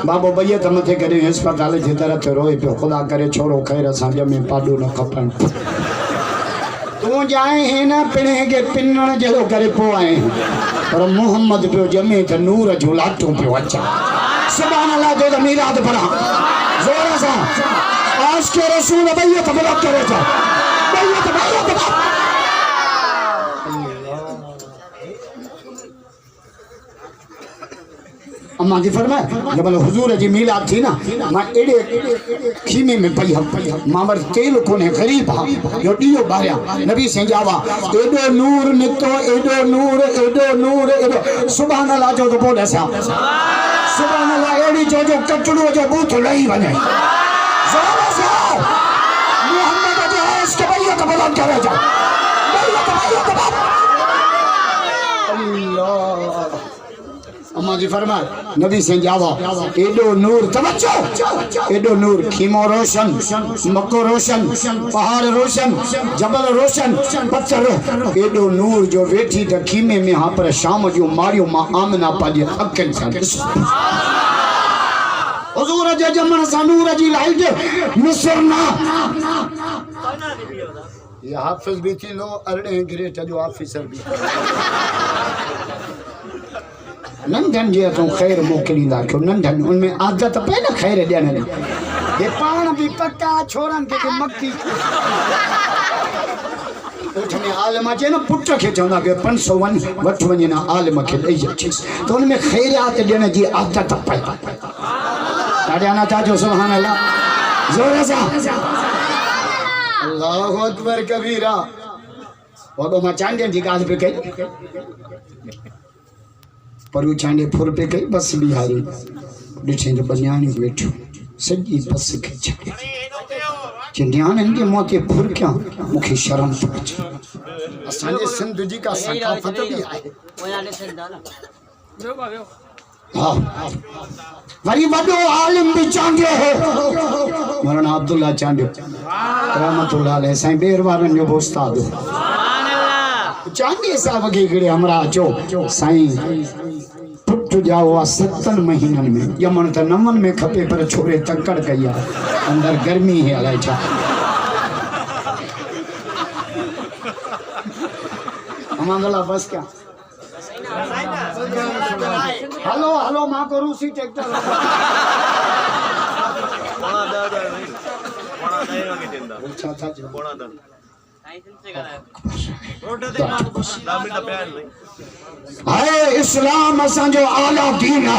बाबो भैया त मथे करे अस्पताल जे तरह ते रोए पे खुदा करे छोड़ो खैर असा जमे पाडो न खपन तू जाए है ना पिणे के पिन्नण जड़ो करे पो आए पर मोहम्मद पे जमे त नूर जो लाटू पे अच्छा सुभान अल्लाह जो मीरात पढ़ा जोर से आज के रसूल भैया तबरक करे था भैया अम्मा जी फरमाए जब हुजूर जी मिलाद थी ना मां एड़े खीमे में पई हम मावर तेल कोने गरीब हा यो दियो बारिया नबी से जावा एडो नूर नितो एडो नूर एडो सुभान अल्लाह जो तो बोले सा सुभान अल्लाह एड़ी जो कटड़ो जो बूथ लई वने जोर से मोहम्मद जो है के भैया का बलाम करे जा भैया का अल्लाह अम्मा जी फरमाए नबी से जावा एडो नूर तवज्जो एडो नूर खीमो रोशन मक्को रोशन पहाड़ रोशन जबल रोशन पत्थर एडो नूर जो वेठी त खीमे में हां पर शाम जो मारियो मां आमना पाजे अकन सा हुजूर जे जमन सा नूर जी लाइट मिसरना ये हाफिज भी थी लो अरडे ग्रेट जो ऑफिसर भी नंढन जे तो खैर मोकलींदा क्यों नंढन उनमें आदत पे न खैर ॾियण ये पाण भी पक्का छोरन के मक्की उठ में आलम जे न पुट के चवंदा के 500 वठ वञे ना आलम के ॾेई अचीस तो उनमें खैरियत ॾियण जी आदत पे ॾाढा ना था जो सुभान अल्लाह जोर से अल्लाहु अकबर कबीरा वो मां चांडे जी गाल पे कई पर वो चांडे फुर पे कई बस बिहारी डिठे जो बनियानी बैठो सजी बस के छके चिंडियान इनके मौके फुर क्या मुखे शर्म तो अचे असांजे सिंध जी का सकाफत भी है हां वरी बड़ो आलिम भी चांडे है मौलाना अब्दुल्ला चांडे रहमतुल्लाह अलैह साईं बेरवारन जो उस्ताद सुभान अल्लाह चांडे साहब के गड़े हमरा चो साईं पुट जाओ 7 महीननि में, ॼमण त 9 में खपे पर छोरे तकड़ कई आहे, अंदर गर्मी है अलाए छा। अमांगला बस क्या हलो हलो मां को रूसी ट्रैक्टर हाय इस्लाम असांजो आला दीन है।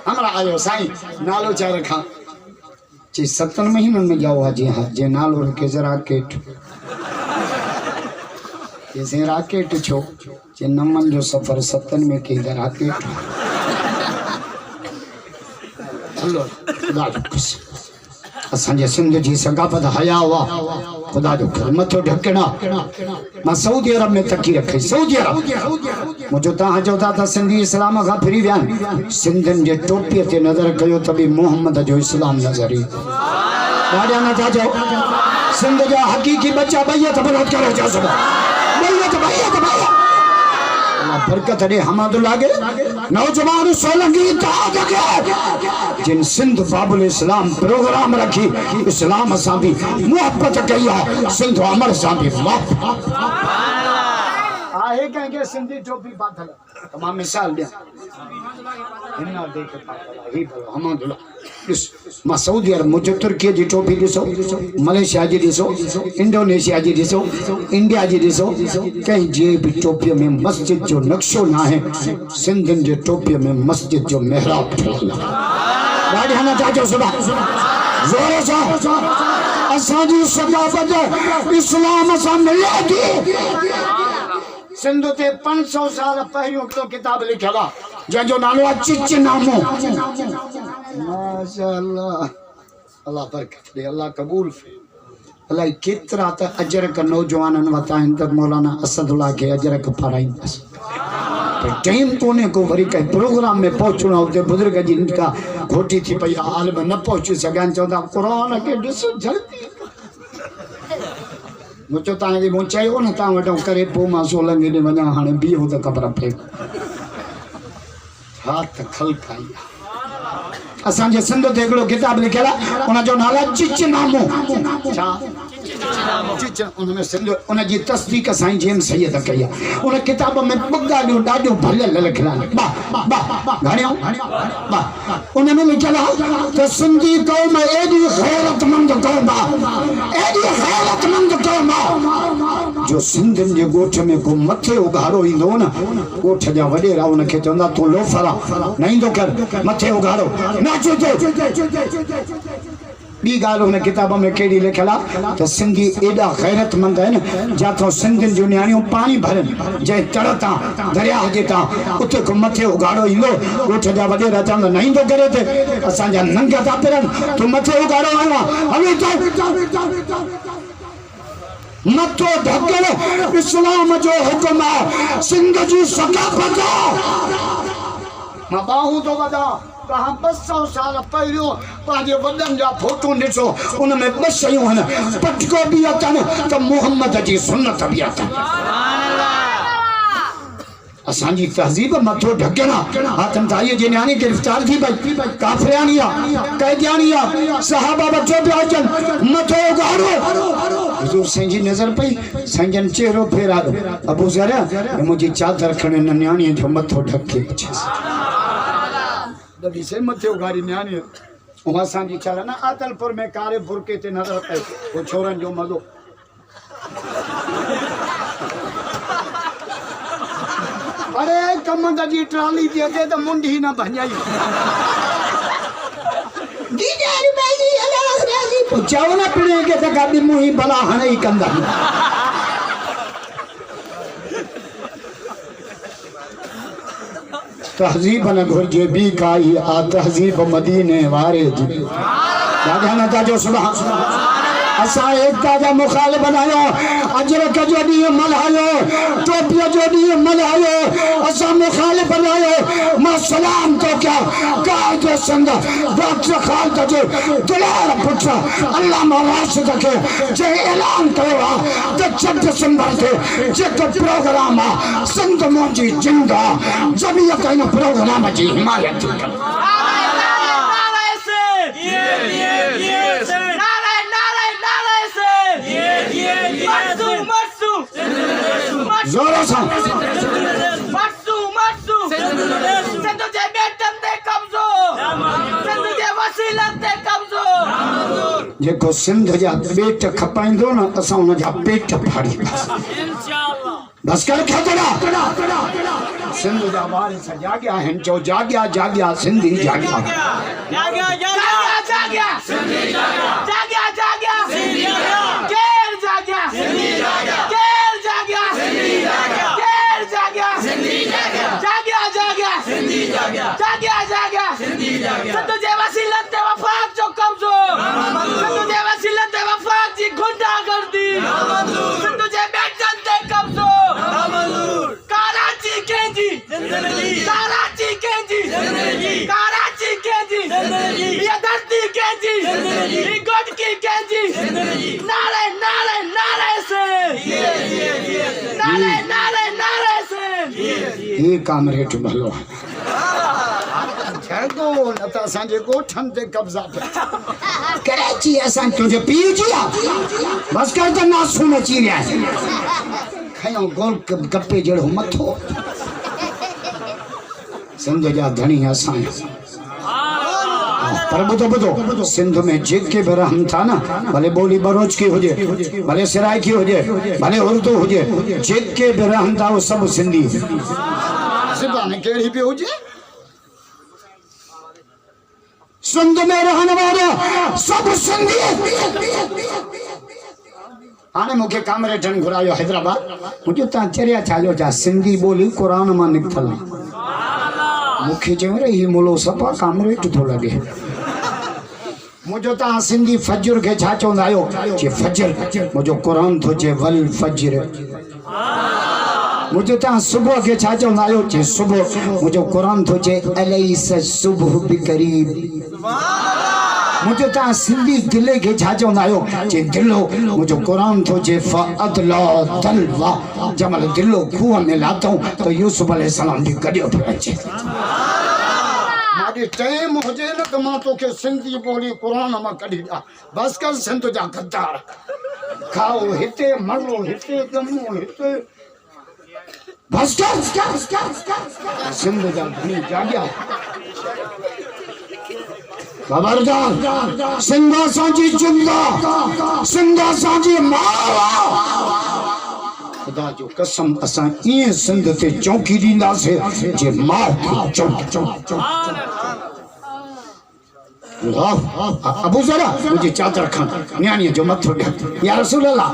हमरा आयो साईं नालो छा रखा जी 7 महीननि में जाओ जी हाँ जे नालो रखे जरा केट जैसे राकेट छो जे 9 जो सफर 7 में के राकेट हलो खुदा जो कसम असांजे सिंध जी सकाफत हया हुआ खुदा जो कर मथो ढकना मां सऊदी अरब में तकी रखी सऊदी अरब मुझो तहां चवता था सिंधी इस्लाम खां फिरी विया सिंधन जे टोपीअ ते नज़र कयो त बि मोहम्मद जो इस्लाम नज़र ई ॾाढा नथा चओ सिंध जा हक़ीक़ी बच्चा बैयत बरत करो जा सब बैयत अल्लाह बरकत दे हमादुल्लाह के नौजवान सोलंगी ताज के जिन सिंध बाबुल इस्लाम प्रोग्राम रखी इस्लाम सां भी मोहब्बत कई है सिंध अमर सां भी मोहब्बत आहे कंहिंखे सिंधी टोपी पातल त मां मिसाल ॾियां हिन देख पातल ही भलो हमादुल्लाह ॾिस मां सऊदी अरब मुझे तुर्की जी टोपी ॾिसो मलेशिया जी ॾिसो इंडोनेशिया जी ॾिसो इंडिया जी ॾिसो कंहिं जे बि टोपीअ में मस्जिद जो नक्शो न आहे सिंधियुनि जे टोपीअ में मस्जिद जो मेहराब ठहियल आहे ॾाढा नथा चओ सुबा ज़ोर सां असांजी सकाफत इस्लाम सां मिले थी सिंध ते 500 साल पहिरियों हिकिड़ो किताब लिखियल आहे जंहिंजो नालो आहे चिचनामो माशाअल्लाह अल्लाह बरकत दे अल्लाह कबूल अल्लाह केतिरा त अजरक नौजवाननि वटा आहिनि त मौलाना असदुल्लाह खे अजरक पाराईंदसि पर टाइम कोन्हे को वरी कंहिं प्रोग्राम में पहुचणो हुते बुज़ुर्ग जी का घोटी थी पई हाल में न पहुची सघनि चवंदा क़ुर खे ॾिसो जल्दी मुझो तव्हांखे मूं चयो न तव्हां वटि करे पोइ मां सोलंगी ॾे वञा हाणे बीहो त ख़बर पए छा त ख़ल्क़ आई आहे असांजे सिंध ते हिकिड़ो किताब लिखियल आहे उनजो नालो आहे चिचनामो छा उन में सिंध उन जी तस्दीक साईं जेम सैयद कई आहे उन किताब में ॿ ॻाल्हियूं ॾाढियूं भलियल लिखियल आहिनि घणियूं उन में लिखियल आहे त सिंधी क़ौम एॾी गैरतमंद क़ौम आहे एॾी गैरतमंद क़ौम आहे जो सिंधियुनि जे ॻोठ में को मथे उघाड़ो ईंदो न ॻोठ जा वॾेरा उनखे चवंदा तूं लोफर आहे न ईंदो कर मथे उघाड़ो न अचो ॿी ॻाल्हि हुन किताब में कहिड़ी लिखियल आहे त सिंधी एॾा गैरतमंद आहिनि जिथां सिंधियुनि जूं नियाणियूं पाणी भरनि जंहिं तड़ तां दरिया जे तां उते को मथे उघाड़ो ईंदो ॻोठ जा वॾेरा चवंदा न ईंदो करे ते असांजा नंग था फिरनि तूं मथे उघाड़ो आयो मथो ढकण इस्लाम जो हुकुम आहे सिंध जी सकाफत मां बाहूं थो वधां कहा 200 साल पहिरियों पंहिंजे वॾनि जा फोटो ॾिसो उन में 2 शयूं आहिनि पटको बि अथनि त मुहम्मद जी सुन्नत बि अथनि असांजी तहज़ीब मथो ढकण हातमताईअ जी नियाणी गिरफ़्तार थी पई काफ़िरानी आहे कैदियानी आहे सहाबा बचो पिया अचनि मथो उघाड़ो हुज़ूर साईं जी नज़र पई साईं जन चेहरो फेरायो अबू ज़र मुंहिंजी चादर खणे हिन नियाणीअ जो मथो ढके अचेसि दबी से मथे उघाड़ी नियाणी वहां असांजी छा न आदलपुर में कारे बुरके ते नज़र पए वो छोरनि जो मज़ो अरे कमंद जी ट्राली थी अचे त मुंडी न भञाई चओ न पिणे खे त गाॾी मुंही भला हाणे ई कंदा तहज़ीब न घुर्जे बी काई आ तहज़ीब मदीने वारे जी ॾाढा नथा जो सुभाणे असा एकता जा मुखालिफ बनायो अजरक जो ॾींहुं मल्हायो टोपीअ जो ॾींहुं मल्हायो असा मुखालिफ बनायो मां सलाम तो क्या कायद सिंध डॉक्टर खालिद जो दुलार पुत्र अल्लामा राशिद के जे ऐलान कयो आहे त 4 दिसंबर ते जेको प्रोग्राम आहे सिंध मुंहिंजी जिंदा जमीयत इन प्रोग्राम जी हिमायत कंदी जोरों से जेको सिंध जा पेट खपाइंदो न असां उन जा पेट फाड़ी बस कर खतरा सिंध जा वारिस जागिया आहिनि जो जागिया जागिया सिंधी जागिया जागिया जागिया सिंधी जागिया जागिया जागिया सिंधी जागिया केर जागिया सिंधी जागिया केर जागिया सिंधी जागिया केर जागिया सिंधी जागिया जागिया जागिया सिंधी जागिया जागिया जागिया सिंधी जागिया सिंध जे वसीलत ते वफाक जो कब्जो सिंध जे वसीलत ते वफाक जी गुंडागर्दी सिंध जे बेटन ते कब्जो कराची केजी जिंदगी कराची केजी जिंदगी कराची केजी जिंदगी ये धरती केजी जिंदगी ये गोडकी केजी जिंदगी नारे नारे नारे से नारे नारे नारे से ये कामरेड भलो छो न त असांजे ॻोठनि ते कब्ज़ा कराची असां तुंहिंजे पीउ जी आहे बस कर त नासून अची रहिया खयो गोल गप्पे जहिड़ो मथो सिंध जा धणी असां पर ॿुधो सिंध में जेके भी रहन था न भले बोली बरोच की हुजे भले सिराई की हुजे भले उर्दू हुजे जेके भी रहन था वो सब सिंधी सिबाने केड़ी भी हुजे सिंध में रहने वाले सब सिंधी आने मुखे कामरेटन घुरायो हैदराबाद मुझे ता चरिया छाजो जा सिंधी बोली कुरान मां निकतल मुखे चयो रे ही मुलो सपा कामरेट थो लगे मुझो ता सिंधी फजर के छा चवंदा आयो जे फजर मुझो कुरान थो जे वल फजर मुझे ता सुबह के छा चवंदा आयो जे सुबह मुझो कुरान थो जे अलैस सुबह बिकरीब मुझे ता सिंधी दिले के छा चवंदा आयो जे दिलो मुझो कुरान थो जे फअदला तलवा जमल दिलो खूह में लातो तो यूसुफ अलैहिस्सलाम भी गडियो पियो अचे माडी टाइम हुजे न त मां तोखे सिंधी बोली कुरान मां कढी ॾा बस कर सिंध जा गद्दार खाओ हिते मरो हिते गमो हिते बस कर सिंध जा धनी जागिया खबरदार सिंधा सांजी जिंदा सिंधा सांजी मावा खुदा जो कसम असां ये सिंध ते चौकी दींदासे जे मां चौक चौक चौक अबू जरा मुझे चादर खान न्याणी जो मथो या रसूल अल्लाह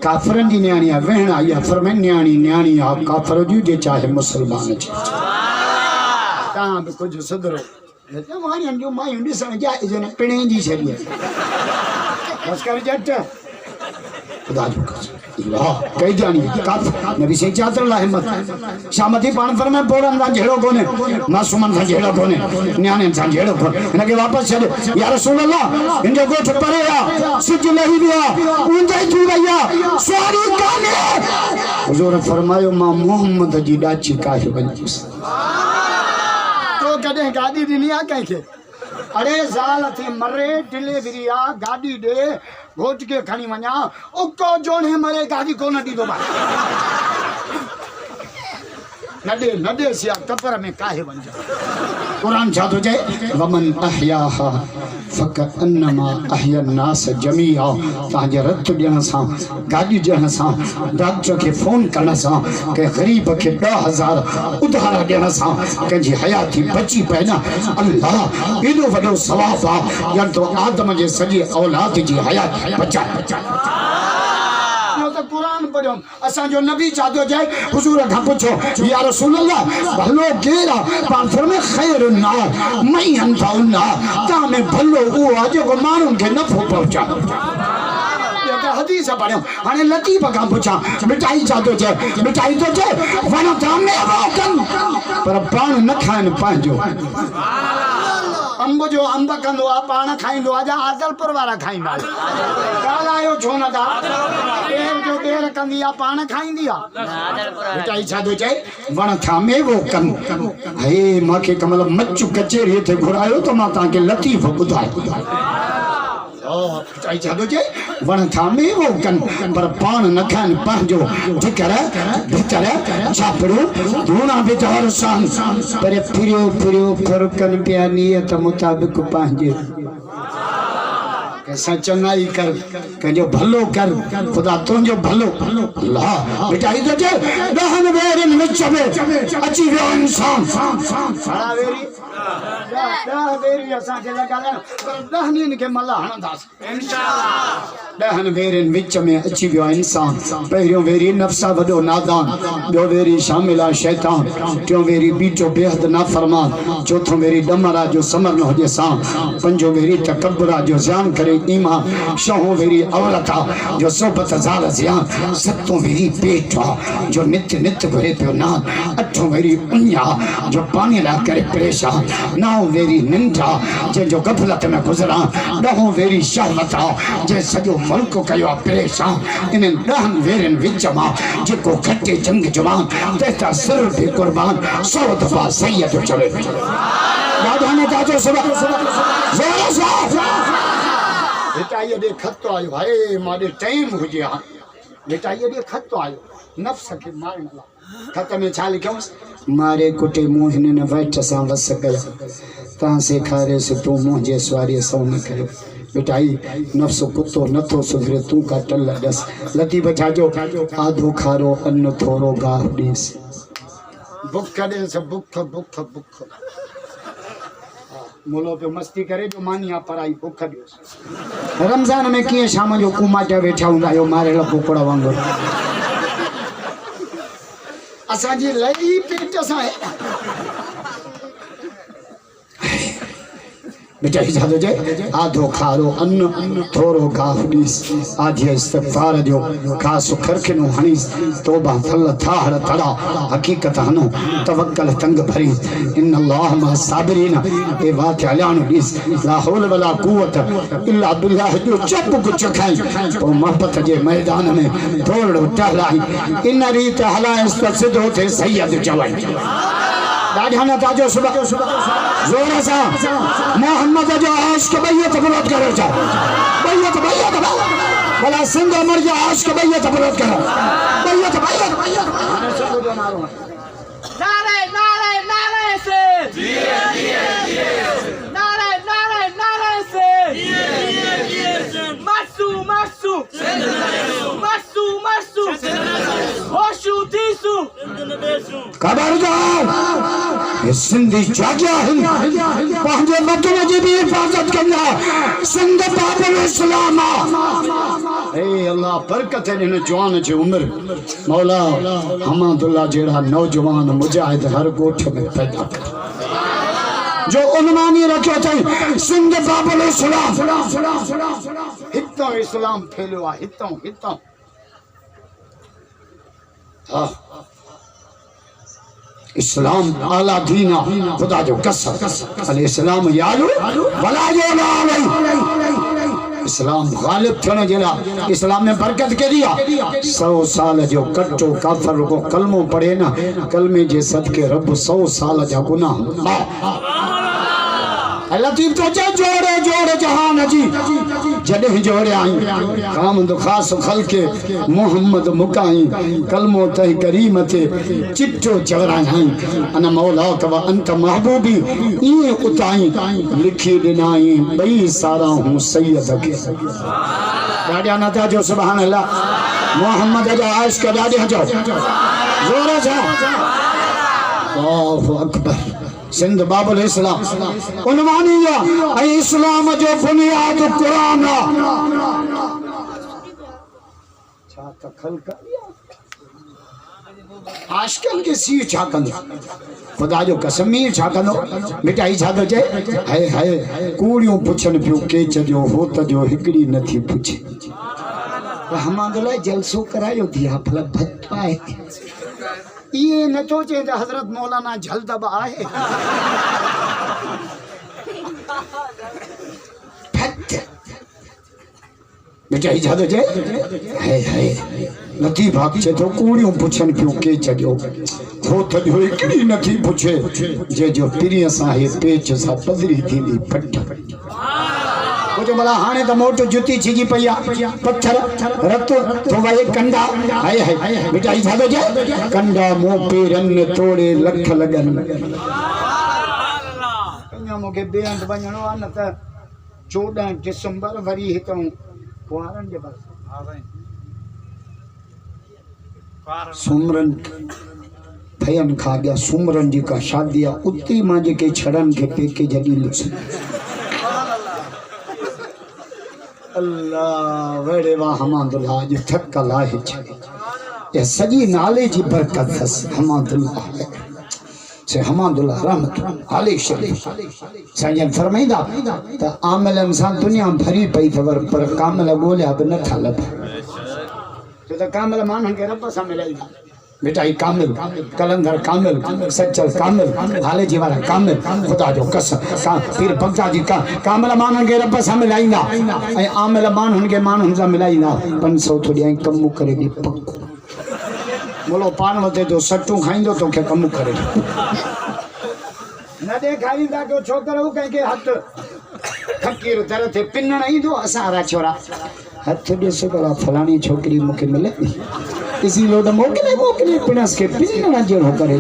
काफरन दी न्याणी वहण आई फरमान न्याणी न्याणी आ काफर जी जे चाहे मुसलमान जी ता भी कुछ सदरो मानियन जो मायूं ॾिसण जाइज़ न पिणे जी छॾी बस कर जट खुदा जो कसम अल्लाह कई जानी काफ़ नबी से चादर ला हिम्मत शामती पान फरमाए पोड़न सा जेड़ो कोने मासूमन सा जेड़ो कोने न्याणे सा जेड़ो कोने इनके वापस छॾ या रसूल अल्लाह इनजो गोठ परे आ सिज लही विया ऊंधई थी वया सवारी काने हुजूर फरमायो मां मोहम्मद जी ॾाची काहे वञुस कदे गाड़ी दिनी आ कहीं अरे साल थी मरे डिलीवरी आ गाड़ी दे घोट के खणी वना उको जोने मरे गाड़ी को न दीदो बा नडे सिया कपर में काहे वन जा कुरान छा तो जाए वमन अहयाहा फकअन्नमा अहया नास जमीआ ताजे रत ॾियण सां गाड़ी ॾियण सां डॉक्टर के फोन करण सां के गरीब के 10,000 उधार ॾियण सां कंहिंजी हयाती बची पए न अल्लाह एॾो वॾो सवाब आहे ॼण तो आदम जे सॼी औलाद जी हयाती बचाए कुरान पढ़ो असा जो नबी चादो जाए हुजूर का पूछो या रसूल अल्लाह भलो केरा पान फरमाए खैरुन नार मई अंफाउन नार ता में भलो वो आज को मानुन के नफो पहुंचा हदीस पढ़ियो हाणे लतीफ़ खां पुछां मिठाई छा थो चए मिठाई तो चए वण था मेवो कनि पर पाण न खाइनि पंहिंजो अंब जो अंब कंदो आहे पाण खाईंदो आहे जा आदलपुर वारा खाईंदा ॻाल्हायो छो न था ॿेर जो ॿेर कंदी आहे पाण खाईंदी आहे मिठाई छा थो चए वण था मेवो कनि हे मूंखे कमल मच्छू कचेरीअ ते घुरायो त मां तव्हांखे लतीफ़ ॿुधायो मिठाई छा थो चए वण था मेवो कनि पर पाण न खाइनि पंहिंजो ढिकर भितर छापड़ो धूणा बि हर सान पर फिरियो फिरियो फरुकनि पिया नियत मुताबिक़ पंहिंजे कैसा चंगाई कर कंहिंजो भलो कर खुदा तुंहिंजो भलो अल्लाह मिठाई तो चए ॾहनि वेरनि विच में अची वियो इंसान घणा वेरी ॾह वेरी असांखे लॻाइण पर ॾहनि ॾींहंनि खे मल हणंदासीं इंशाअल्लाह ॾहनि वेरनि विच में अची वियो इंसान पहिरियों वेरी नफ़्सा वॾो नादान ॿियो वेरी शामिल आहे शैतान टियों वेरी बीठो बेहद नाफ़रमान चौथों वेरी डमरा जो समर न हुजे सां पंजो वेरी तकब्बुरा जो ज़ियान करे ईमान शहों वेरी औरत आहे जो सोबत ज़ाल ज़ियान सतों वेरी पेट आहे जो नित नित घुरे पियो नान अठों वेरी उञा जो पाणी लाइ करे परेशान नौ वेरी निंड आहे जंहिंजो गफ़लत में गुज़रां ॾहों वेरी शहवत आहे जंहिं सॼो मुल्क कयो आहे परेशान इन्हनि ॾहनि वेरनि विच मां जेको खटे जंग जवान तंहिंजा सिर बि क़ुर्बान 100 दफ़ा सैयद चले ॾाढा न ताजो सबक ज़ोर सां मिठाई ॾे खत आयो हाय माॾे टाइम हुजे हा मिठाई ॾे खत आयो नफ़्स खे मारण लाइ खत में छा लिखियोसि मारे कुटे मुंहुं हिननि वैठ सां वस कयो तव्हां सेखारियोसि तूं मुंहिंजे सुवारीअ सौ न कयो मिठाई नफ़्स कुतो नथो सुधरे तूं का टल ॾस लतीफ़ छाजो आधो खारो अन्न थोरो गाह ॾेसि बुख ॾेसि बुख बुख बुख मोलो पे मस्ती करे जो मानिया पराई बुख ॾियोसि रमज़ान में कीअं शाम जो कुमाटा वेठा हूंदा आहियो मारियल कुकड़ वांगुरु असांजी लही पेट सां मिठाई छा थो चए आधो खारो अन्न थोरो गाह ॾीस आधी इस्तग़फ़ार जो ख़ासि खरखिनो हणीस तौबा फल थाहड़ तड़ा हक़ीक़त हनो तवक्कल तंग भरी इन अल्लाह मा साबिरीन ए बात हलानो ॾीस ला हौल वला कुव्वत इल्ला बिल्लाह जो चप कुछ खाई तो मोहब्बत जे मैदान में थोरो टहलाई इन रीत हलाइस त सिधो थे सैयद चवई ॾाढा न ताजो सुबह ज़ोर सां मोहम्मद जो आशिक़ बैयत बुलंद करो जा बैयत भला सिंध अमर जो आशिक़ बैयत बुलंद करो बैयत नारे नारे नारे से नारे नारे नारे से मरसू मरसू मरसू मरसू होशू थीसू खबरदार ये सिंधी जागिया है पंहिंजे मदन जी भी हिफाज़त कंदा सिंध बाबुल इस्लाम ए अल्लाह बरकत है इन जवान जी उम्र मौला हमादुल्लाह जेड़ा नौजवान मुजाहिद हर गोठ में पैदा कर जो उन्मानी रखियो अथई सिंध बाबुल इस्लाम हितों इस्लाम फैलियो आहे हितों इस्लाम आला दीना खुदा जो कसम अल इस्लाम यालू वला योला अलई इस्लाम गालिब थियण जे लाइ इस्लाम में बरकत के दिया 100 साल जो कट्टो काफर को कलमो पढ़े ना कलमे जे सदके रब 100 साल जा गुनाह लतीफ़ तो चे जोड़े जोड़े जहान जी जॾहिं जोड़े आई कामद खास खलके मोहम्मद मुकाई कलमो तह करीम ते चिट्ठो चवराई अन मौला कवा अंत महबूबी ये उताई लिखी दिनाई बई सारा हूं सैयद के डाडिया नता जो सुभान अल्लाह मोहम्मद जा आशिक़ डाडिया जो जोर से अल्लाहु अकबर सिंध बाबुल इस्लाम उन्वानी इस्लाम जो बुनियाद कुरान आशिक़नि के सी छा कंदो खुदा जो कसम ई छा कंदो मिठाई छा थो चए हाय हाय कूड़ियूं पुछनि पियो केच जो होत जो हिकिड़ी नथी पुछे हमारे जलसो करायो दिया फल भत पाए ये न तो चे हजरत मौलाना झलदब आए बेटा इजाजत है नथी भाग छे तो कूड़ियों पुछन पियो के चगियो हो तो हिकड़ी नथी पुछे जे जो पिरिय सा है पेच सा पदरी थींदी फट मुझे भला हाने तो मोटो जुती छिगी पया पत्थर रत तो वही कंडा हाय हाय बेटा इजाजत कंडा मुंह पेरन ने तोड़े लख लगन कन्या मोके बेंद वणो आ न त 14 दिसंबर वरी हितों कुआरन के पास हां भाई सुमरन भयन खा गया सुमरन जी का शादिया उती मां के छड़न के पेके जडी लुस अल्लाह वड़े वाह हमादुल्लाह जी थक लाहे ये सजी नाले जी बरकत हस हमादुल्लाह से हमादुल्लाह रहमत अलैहि सजन फरमाइदा त आमल इंसान दुनिया भरी पई थवर पर कामल बोलिया अब न था लब तो कामल मान के रब सा मिलेगा बेटा ये कामिल कलंदर कामिल सच्चल कामिल हाले जी वाला कामिल खुदा जो कसम पीर बगदादी का कामिल मान के रब सा मिलाइंदा ए आमल मान के मान सा मिलाइंदा 500 थोड़ी कम करेगी पक्को बोलो पान वते तो सट्टू खाइंदो तो के कम करे न दे खाइंदा को छोकरो कह के हाथ फकीर तरह थे पिन नहीं दो असारा छोरा हाथ दे से बड़ा फलानी छोकरी मुके मिले इसी लोड मोकले पिनस के पिन ना जो करे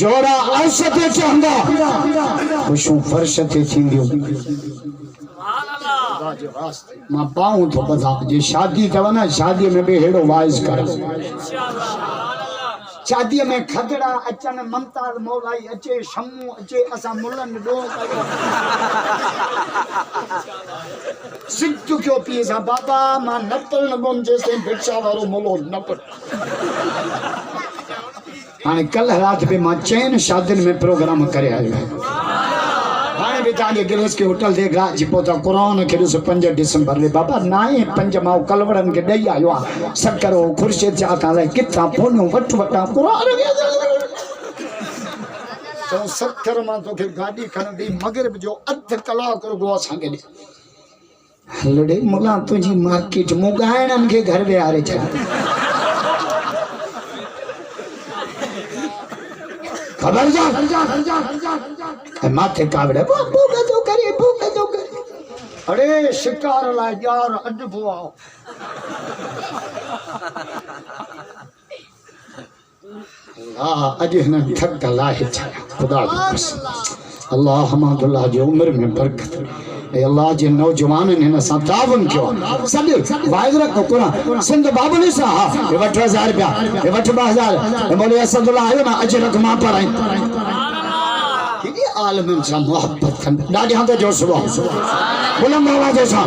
जोड़ा औसते चंदा खुशू फर्श ते थींदियो मां पाऊं तो बता जे शादी तव ना शादी में भी हेड़ो वाइज कर शादी में खदड़ा अचन ममताज मौलाई अचे शमू अचे असा मुल्लन दो सिद्ध क्यों पीसा बाबा मां नपल न बम जैसे भिक्षा वालो मोलो नपल हाने कल रात पे मां चैन शादिन में प्रोग्राम करे आयो हाने बेचारे गिरस के होटल दे राज पोता कुरान के 5 दिसंबर ले बाबा नाए 5 माओ कलवड़न के दई आयो सकरो खुर्शीद जाता ले किथा फोनो वट वटा कुरान तो 70 मा तो के गाड़ी खन दी मगरिब जो अध कलाक गो संगे हलड़े मुला तुजी मार्केट मुगायणन के घर दे आरे छा खबरदार माथे कावड़े भूख जो करे अरे शिकार ला यार अड बुआओ अज हिन थक लाहे खुदा अल्लाह हमादुल्लाह जो उम्र में बरकत ए अल्लाह जे नौजवान ने सा तावन क्यों सब वायदरा को कुरान सिंध बाबुल सा ये 8000 रुपया ये 2000 बोले असदुल्लाह आयो ना अज रकमा पर आई ये आलम सा मोहब्बत दादी हां जो सुबह बुलंद आवाज सा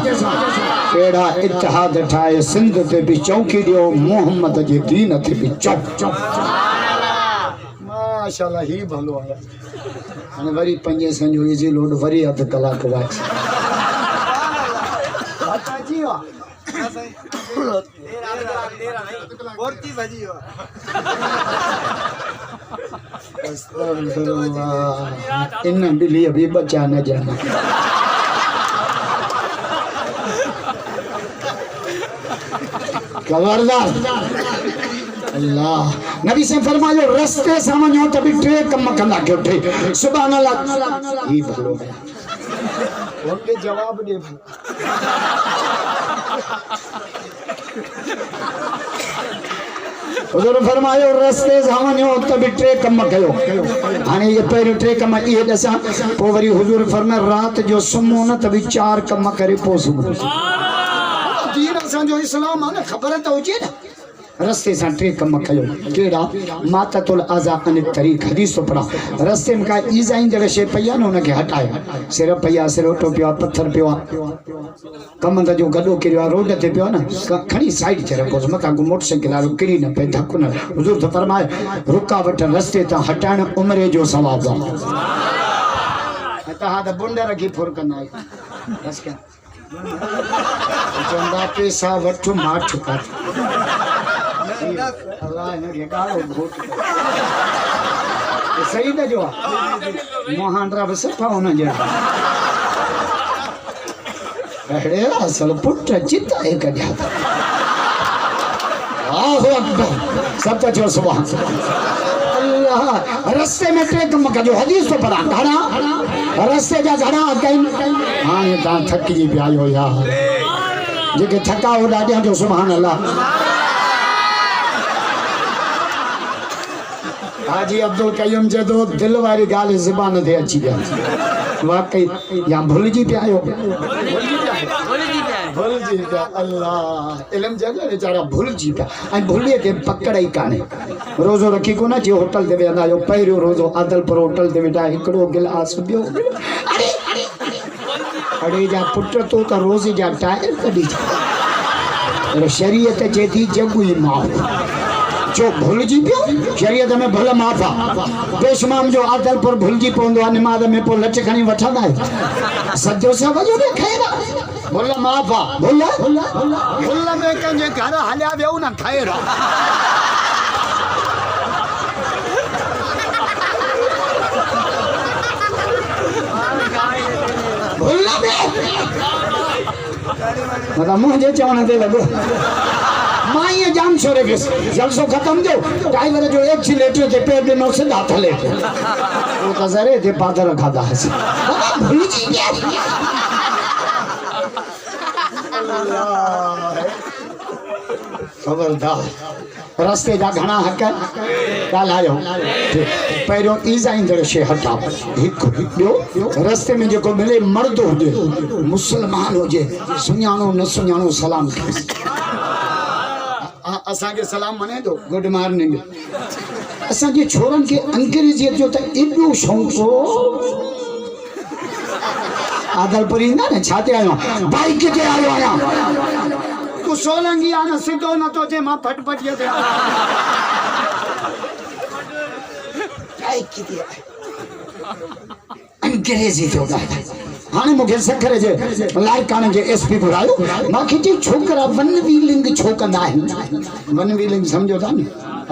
केड़ा इत्तेहाद ठाए सिंध ते भी चौकी दियो मोहम्मद जे दीन ते भी चौक माशाल्लाह ही भलो आया अने वरी पंजे संजो इजी लोड वरी अध कलाक वाच अच्छा जी हो तेरा नहीं बोरती भजी हो अस्तगफिरुल्लाह इन बिल्ली अभी बचा न जाना खबरदार अल्लाह नबी से फरमायो रास्ते सामने तभी ट्रे कम कंदा के उठे सुभान अल्लाह ई भलो है उनके जवाब दे हुजूर फरमायो रास्ते सामने तभी ट्रे कम कयो हाने ये पहिरियों ट्रे कम ये दसा पो वरी हुजूर फरमायो रात जो सुमो न तभी 4 कम करे पो सुमो दीन असा जो इस्लाम है खबर तो हुजे ना रस्ते से ट्रे कम कयो केड़ा माततुल अज़ा अन तरीक हदीस पढ़ा रस्ते में का ईजाइन जगह शे पया न उनके हटाया सिर पया सिर ओटो पिया पत्थर पिया कम द जो गडो किरियो रोड ते पियो न खणी साइड ते रखो मका को मोटरसाइकिल आलो किरी न पे धक्को न हुजूर तो फरमाए रुकावट रस्ते ता हटाण उम्र जो सवाब है ता द बुंडर की फुर करना बस क्या चंदा पैसा वठ माठ कर अल्लाह ने गालो घोट सही न जो मोहांडरा बस पाउन जे अरे असल पुट चिता एक जाता आहो अकबर सब जो सुभान अल्लाह रस्ते में टे कम कजो हदीस तो पढ़ा घड़ा रस्ते जा घड़ा कई हां ता थकी पिया आयो यार जेके थका हो ॾाढा जो सुभान अल्लाह हाजी अब्दुल कयूम जे दो दिल वाली गाल ज़बान ते अची गया वाकई या भूल जी पिया आयो भूल जी पिया अल्लाह इल्म जगह बेचारा भूल जी पिया ऐं भूलिए के पकड़ ही काने रोज़ो रखी को ना जे होटल ते वेंदा आहियो पहिरियों रोज़ो आदलपुर होटल ते वेठा हिकिड़ो गिलास ॿियो अरे अड़े जा पुट तो त रोज़ जा टायर कढी अरे शरीयत जे थी जगू ही माफ़ जो भूल जी पियो शरीयत में भल माफ़ा बेशमाम जो आदलपुर भूल जी पवंदो आहे निमाज़ में पोइ लच खणी वठंदा आहियो सजो सब जो बि ख़ैर भुल माफ़ा भुल में कंहिंजे घर हलिया वियो न ख़ैर भुल में मुंहिंजे चवण ते लॻो मां ये जाम छोरे के जलसो खत्म जो ड्राइवर जो एक्सीलेटर ते पैर ॾिनो सिधा थले वो त ज़रे ते पादर खादा हसी भूल जी गया खबरदार रस्ते जा घणा हक ॻाल्हायो पहिरियों ईज़ा ईंदड़ शइ हटाओ हिकु ॿियो रस्ते में जेको मिले मर्द हुजे मुसलमान हुजे सुञाणो न सुञाणो सलाम असा के सलाम मने दो गुड मॉर्निंग असा के छोरन के अंग्रेजी जो त एडो शौक आदलपुरी ना ने छाते आयो बाइक के आयो आया तू सोलंगी आना सिद्धो न तो जे मां फटफट ये दे बाइक के अंग्रेजी जो गा हाने मुखे सखरे जे लायकाने जे एसपी घुरायो माखे जी छोकरा वन व्हीलिंग छोकंदा आहिनि वन व्हीलिंग समझो था न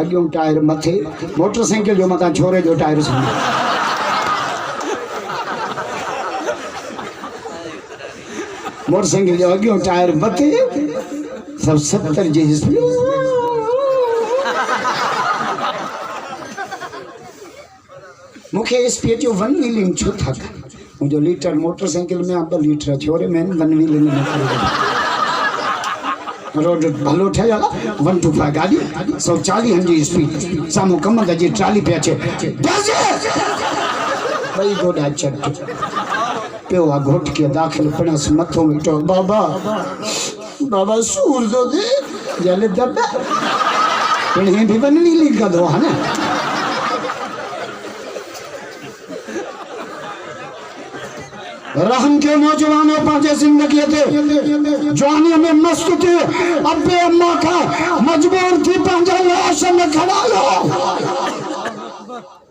अगियों टायर मथे मोटरसाइकिल जो मथा छोरे जो टायर समझो मोटरसाइकिल जो अगियों टायर मथे सब 70 जे मुखे एसपी जो वन व्हीलिंग छो था मुझे लीटर मोटरसाइकिल में आप लीटर छोरे में वन व्हीलिंग में रोड भलो ठहियल 125 गाड़ी 140 जी स्पीड सामू कम जी ट्राली पे अचे भाई गोडा चट पियो आ घोट के दाखिल पणस मथो मिटो बाबा बाबा सूर दो दे जले दबा पण भी वन व्हीलिंग का दो है ना रहम के नौजवानों पांचे जिंदगी थे जवानी में मस्त थे अब्बे अम्मा का मजबूर थी पांचा लाश में खड़ा लो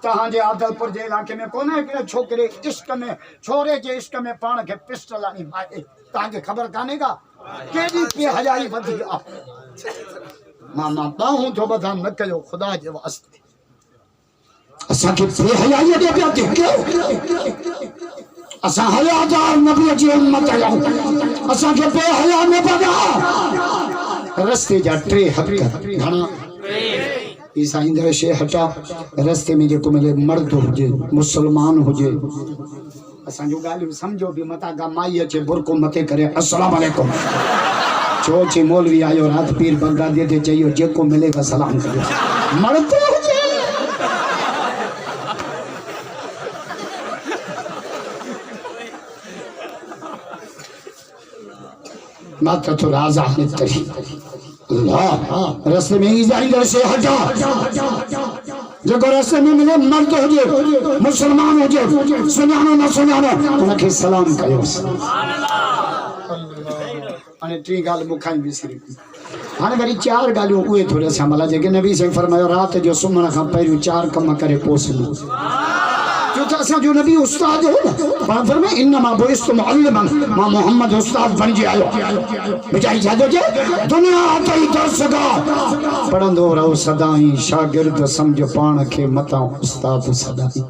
तहां जे आदलपुर जे इलाके में कोने के छोकरे इश्क में छोरे जे इश्क में पाण के पिस्टल आनी मारे तहां के खबर काने का केडी पे हजाई वधी आ मामा बाहू तो बदा न कयो खुदा जे वास्ते असा के पे हजाई दे पिया के असा हयादार नबी जी उम्मत आयो असा के पे हया में बगा रस्ते जा ट्रे हक घणा ईसा इंद्र शे हटा रस्ते में जो मिले मर्द हुजे मुसलमान हुजे असा जो गाली समझो भी मता गा माई अचे बुरको मते करे अस्सलाम वालेकुम चोची मौलवी आयो रात पीर बगदादी ते चाहियो जेको मिलेगा सलाम करो मर्द हुजे माता तो राजा है तरी अल्लाह रास्ते में ही जाइए से हटा जो रास्ते में मिले मर्द हो जे मुसलमान हो जे सुनानो ना सुनानो उनके सलाम कयो सुभान अल्लाह अने टी गाल मुखाई बिसरी हाने वरी चार गालियों उए थोड़े सामला जे के नबी से फरमायो रात जो सुमण का पहिरियों चार कम करे पोसनो जो तो असा जो नबी उस्ताद हो ना पाण फरमाए इन्नमा बुइस्तु मुअल्लिमन मां मोहम्मद उस्ताद बन जे आयो बेचाई जादो जे दुनिया तई दर्शगा पढ़ंदो रहो सदाई शागिर्द समझ पाण के मता उस्ताद सदाई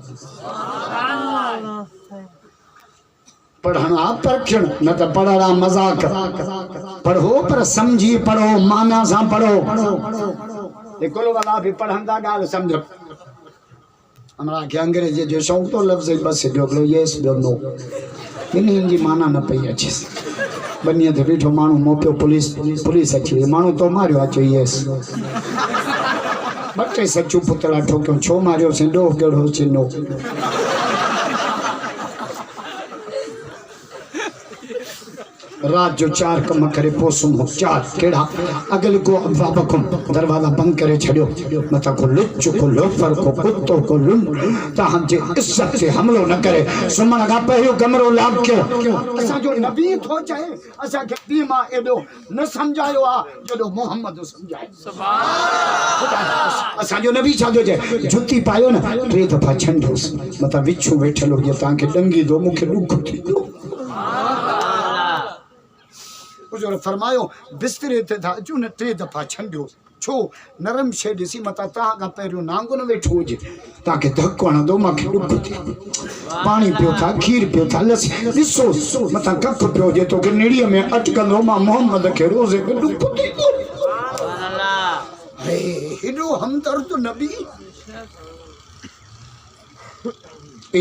पढ़ना परखण न तो पढ़ना मजाक पढ़ो पर समझी पढ़ो माना सा पढ़ो कुल वाला भी पढ़ंदा गाल समझ हमरा के अंग्रेजी जो शौक तो लफ्ज बस जो यस जो नो इन जी माना न पई अच्छे बनिए थे बीठो मानू मोपियो पुलिस अची मानू तो मारियो अचो यस बटे सचू पुतला ठोक्यो छो मारियो से डो केड़ो चिन्नो रात जो 4 कम करे पोसुम हो 4 केड़ा अगल को अबाबकुम दरवाजा बंद करे छड़ियो मता को लुच्च को लोफर को कुत्तो को लुंड ता हम जे इज्जत से हमलो न करे सुमन का पहियो कमरो लाग के असा जो नबी थो चाहे असा के बीमा एडो न समझायो आ जडो मोहम्मद समझाए सुभान असा जो नबी छादो जे जुती पायो न 3 दफा छंडोस मता विछु बैठलो जे ता के डंगी दो मुखे दुख थी हुजूर फरमायो बिस्तरे ते था जो न 3 दफा छंडियो छो नरम शे दिसी मता ता का पेरो नांगो न वेठो जे ताके धक्को न दो माके दुख थी पानी पियो था खीर पियो था लस दिसो मता कप पियो जे तो के नेड़िया में अटकंदो मा मोहम्मद के रोजे के दुख थी सुभान अल्लाह हे हिडो हमदर्द नबी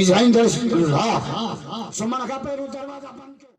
इजाइन दर सुमन का पेरो दरवाजा बंद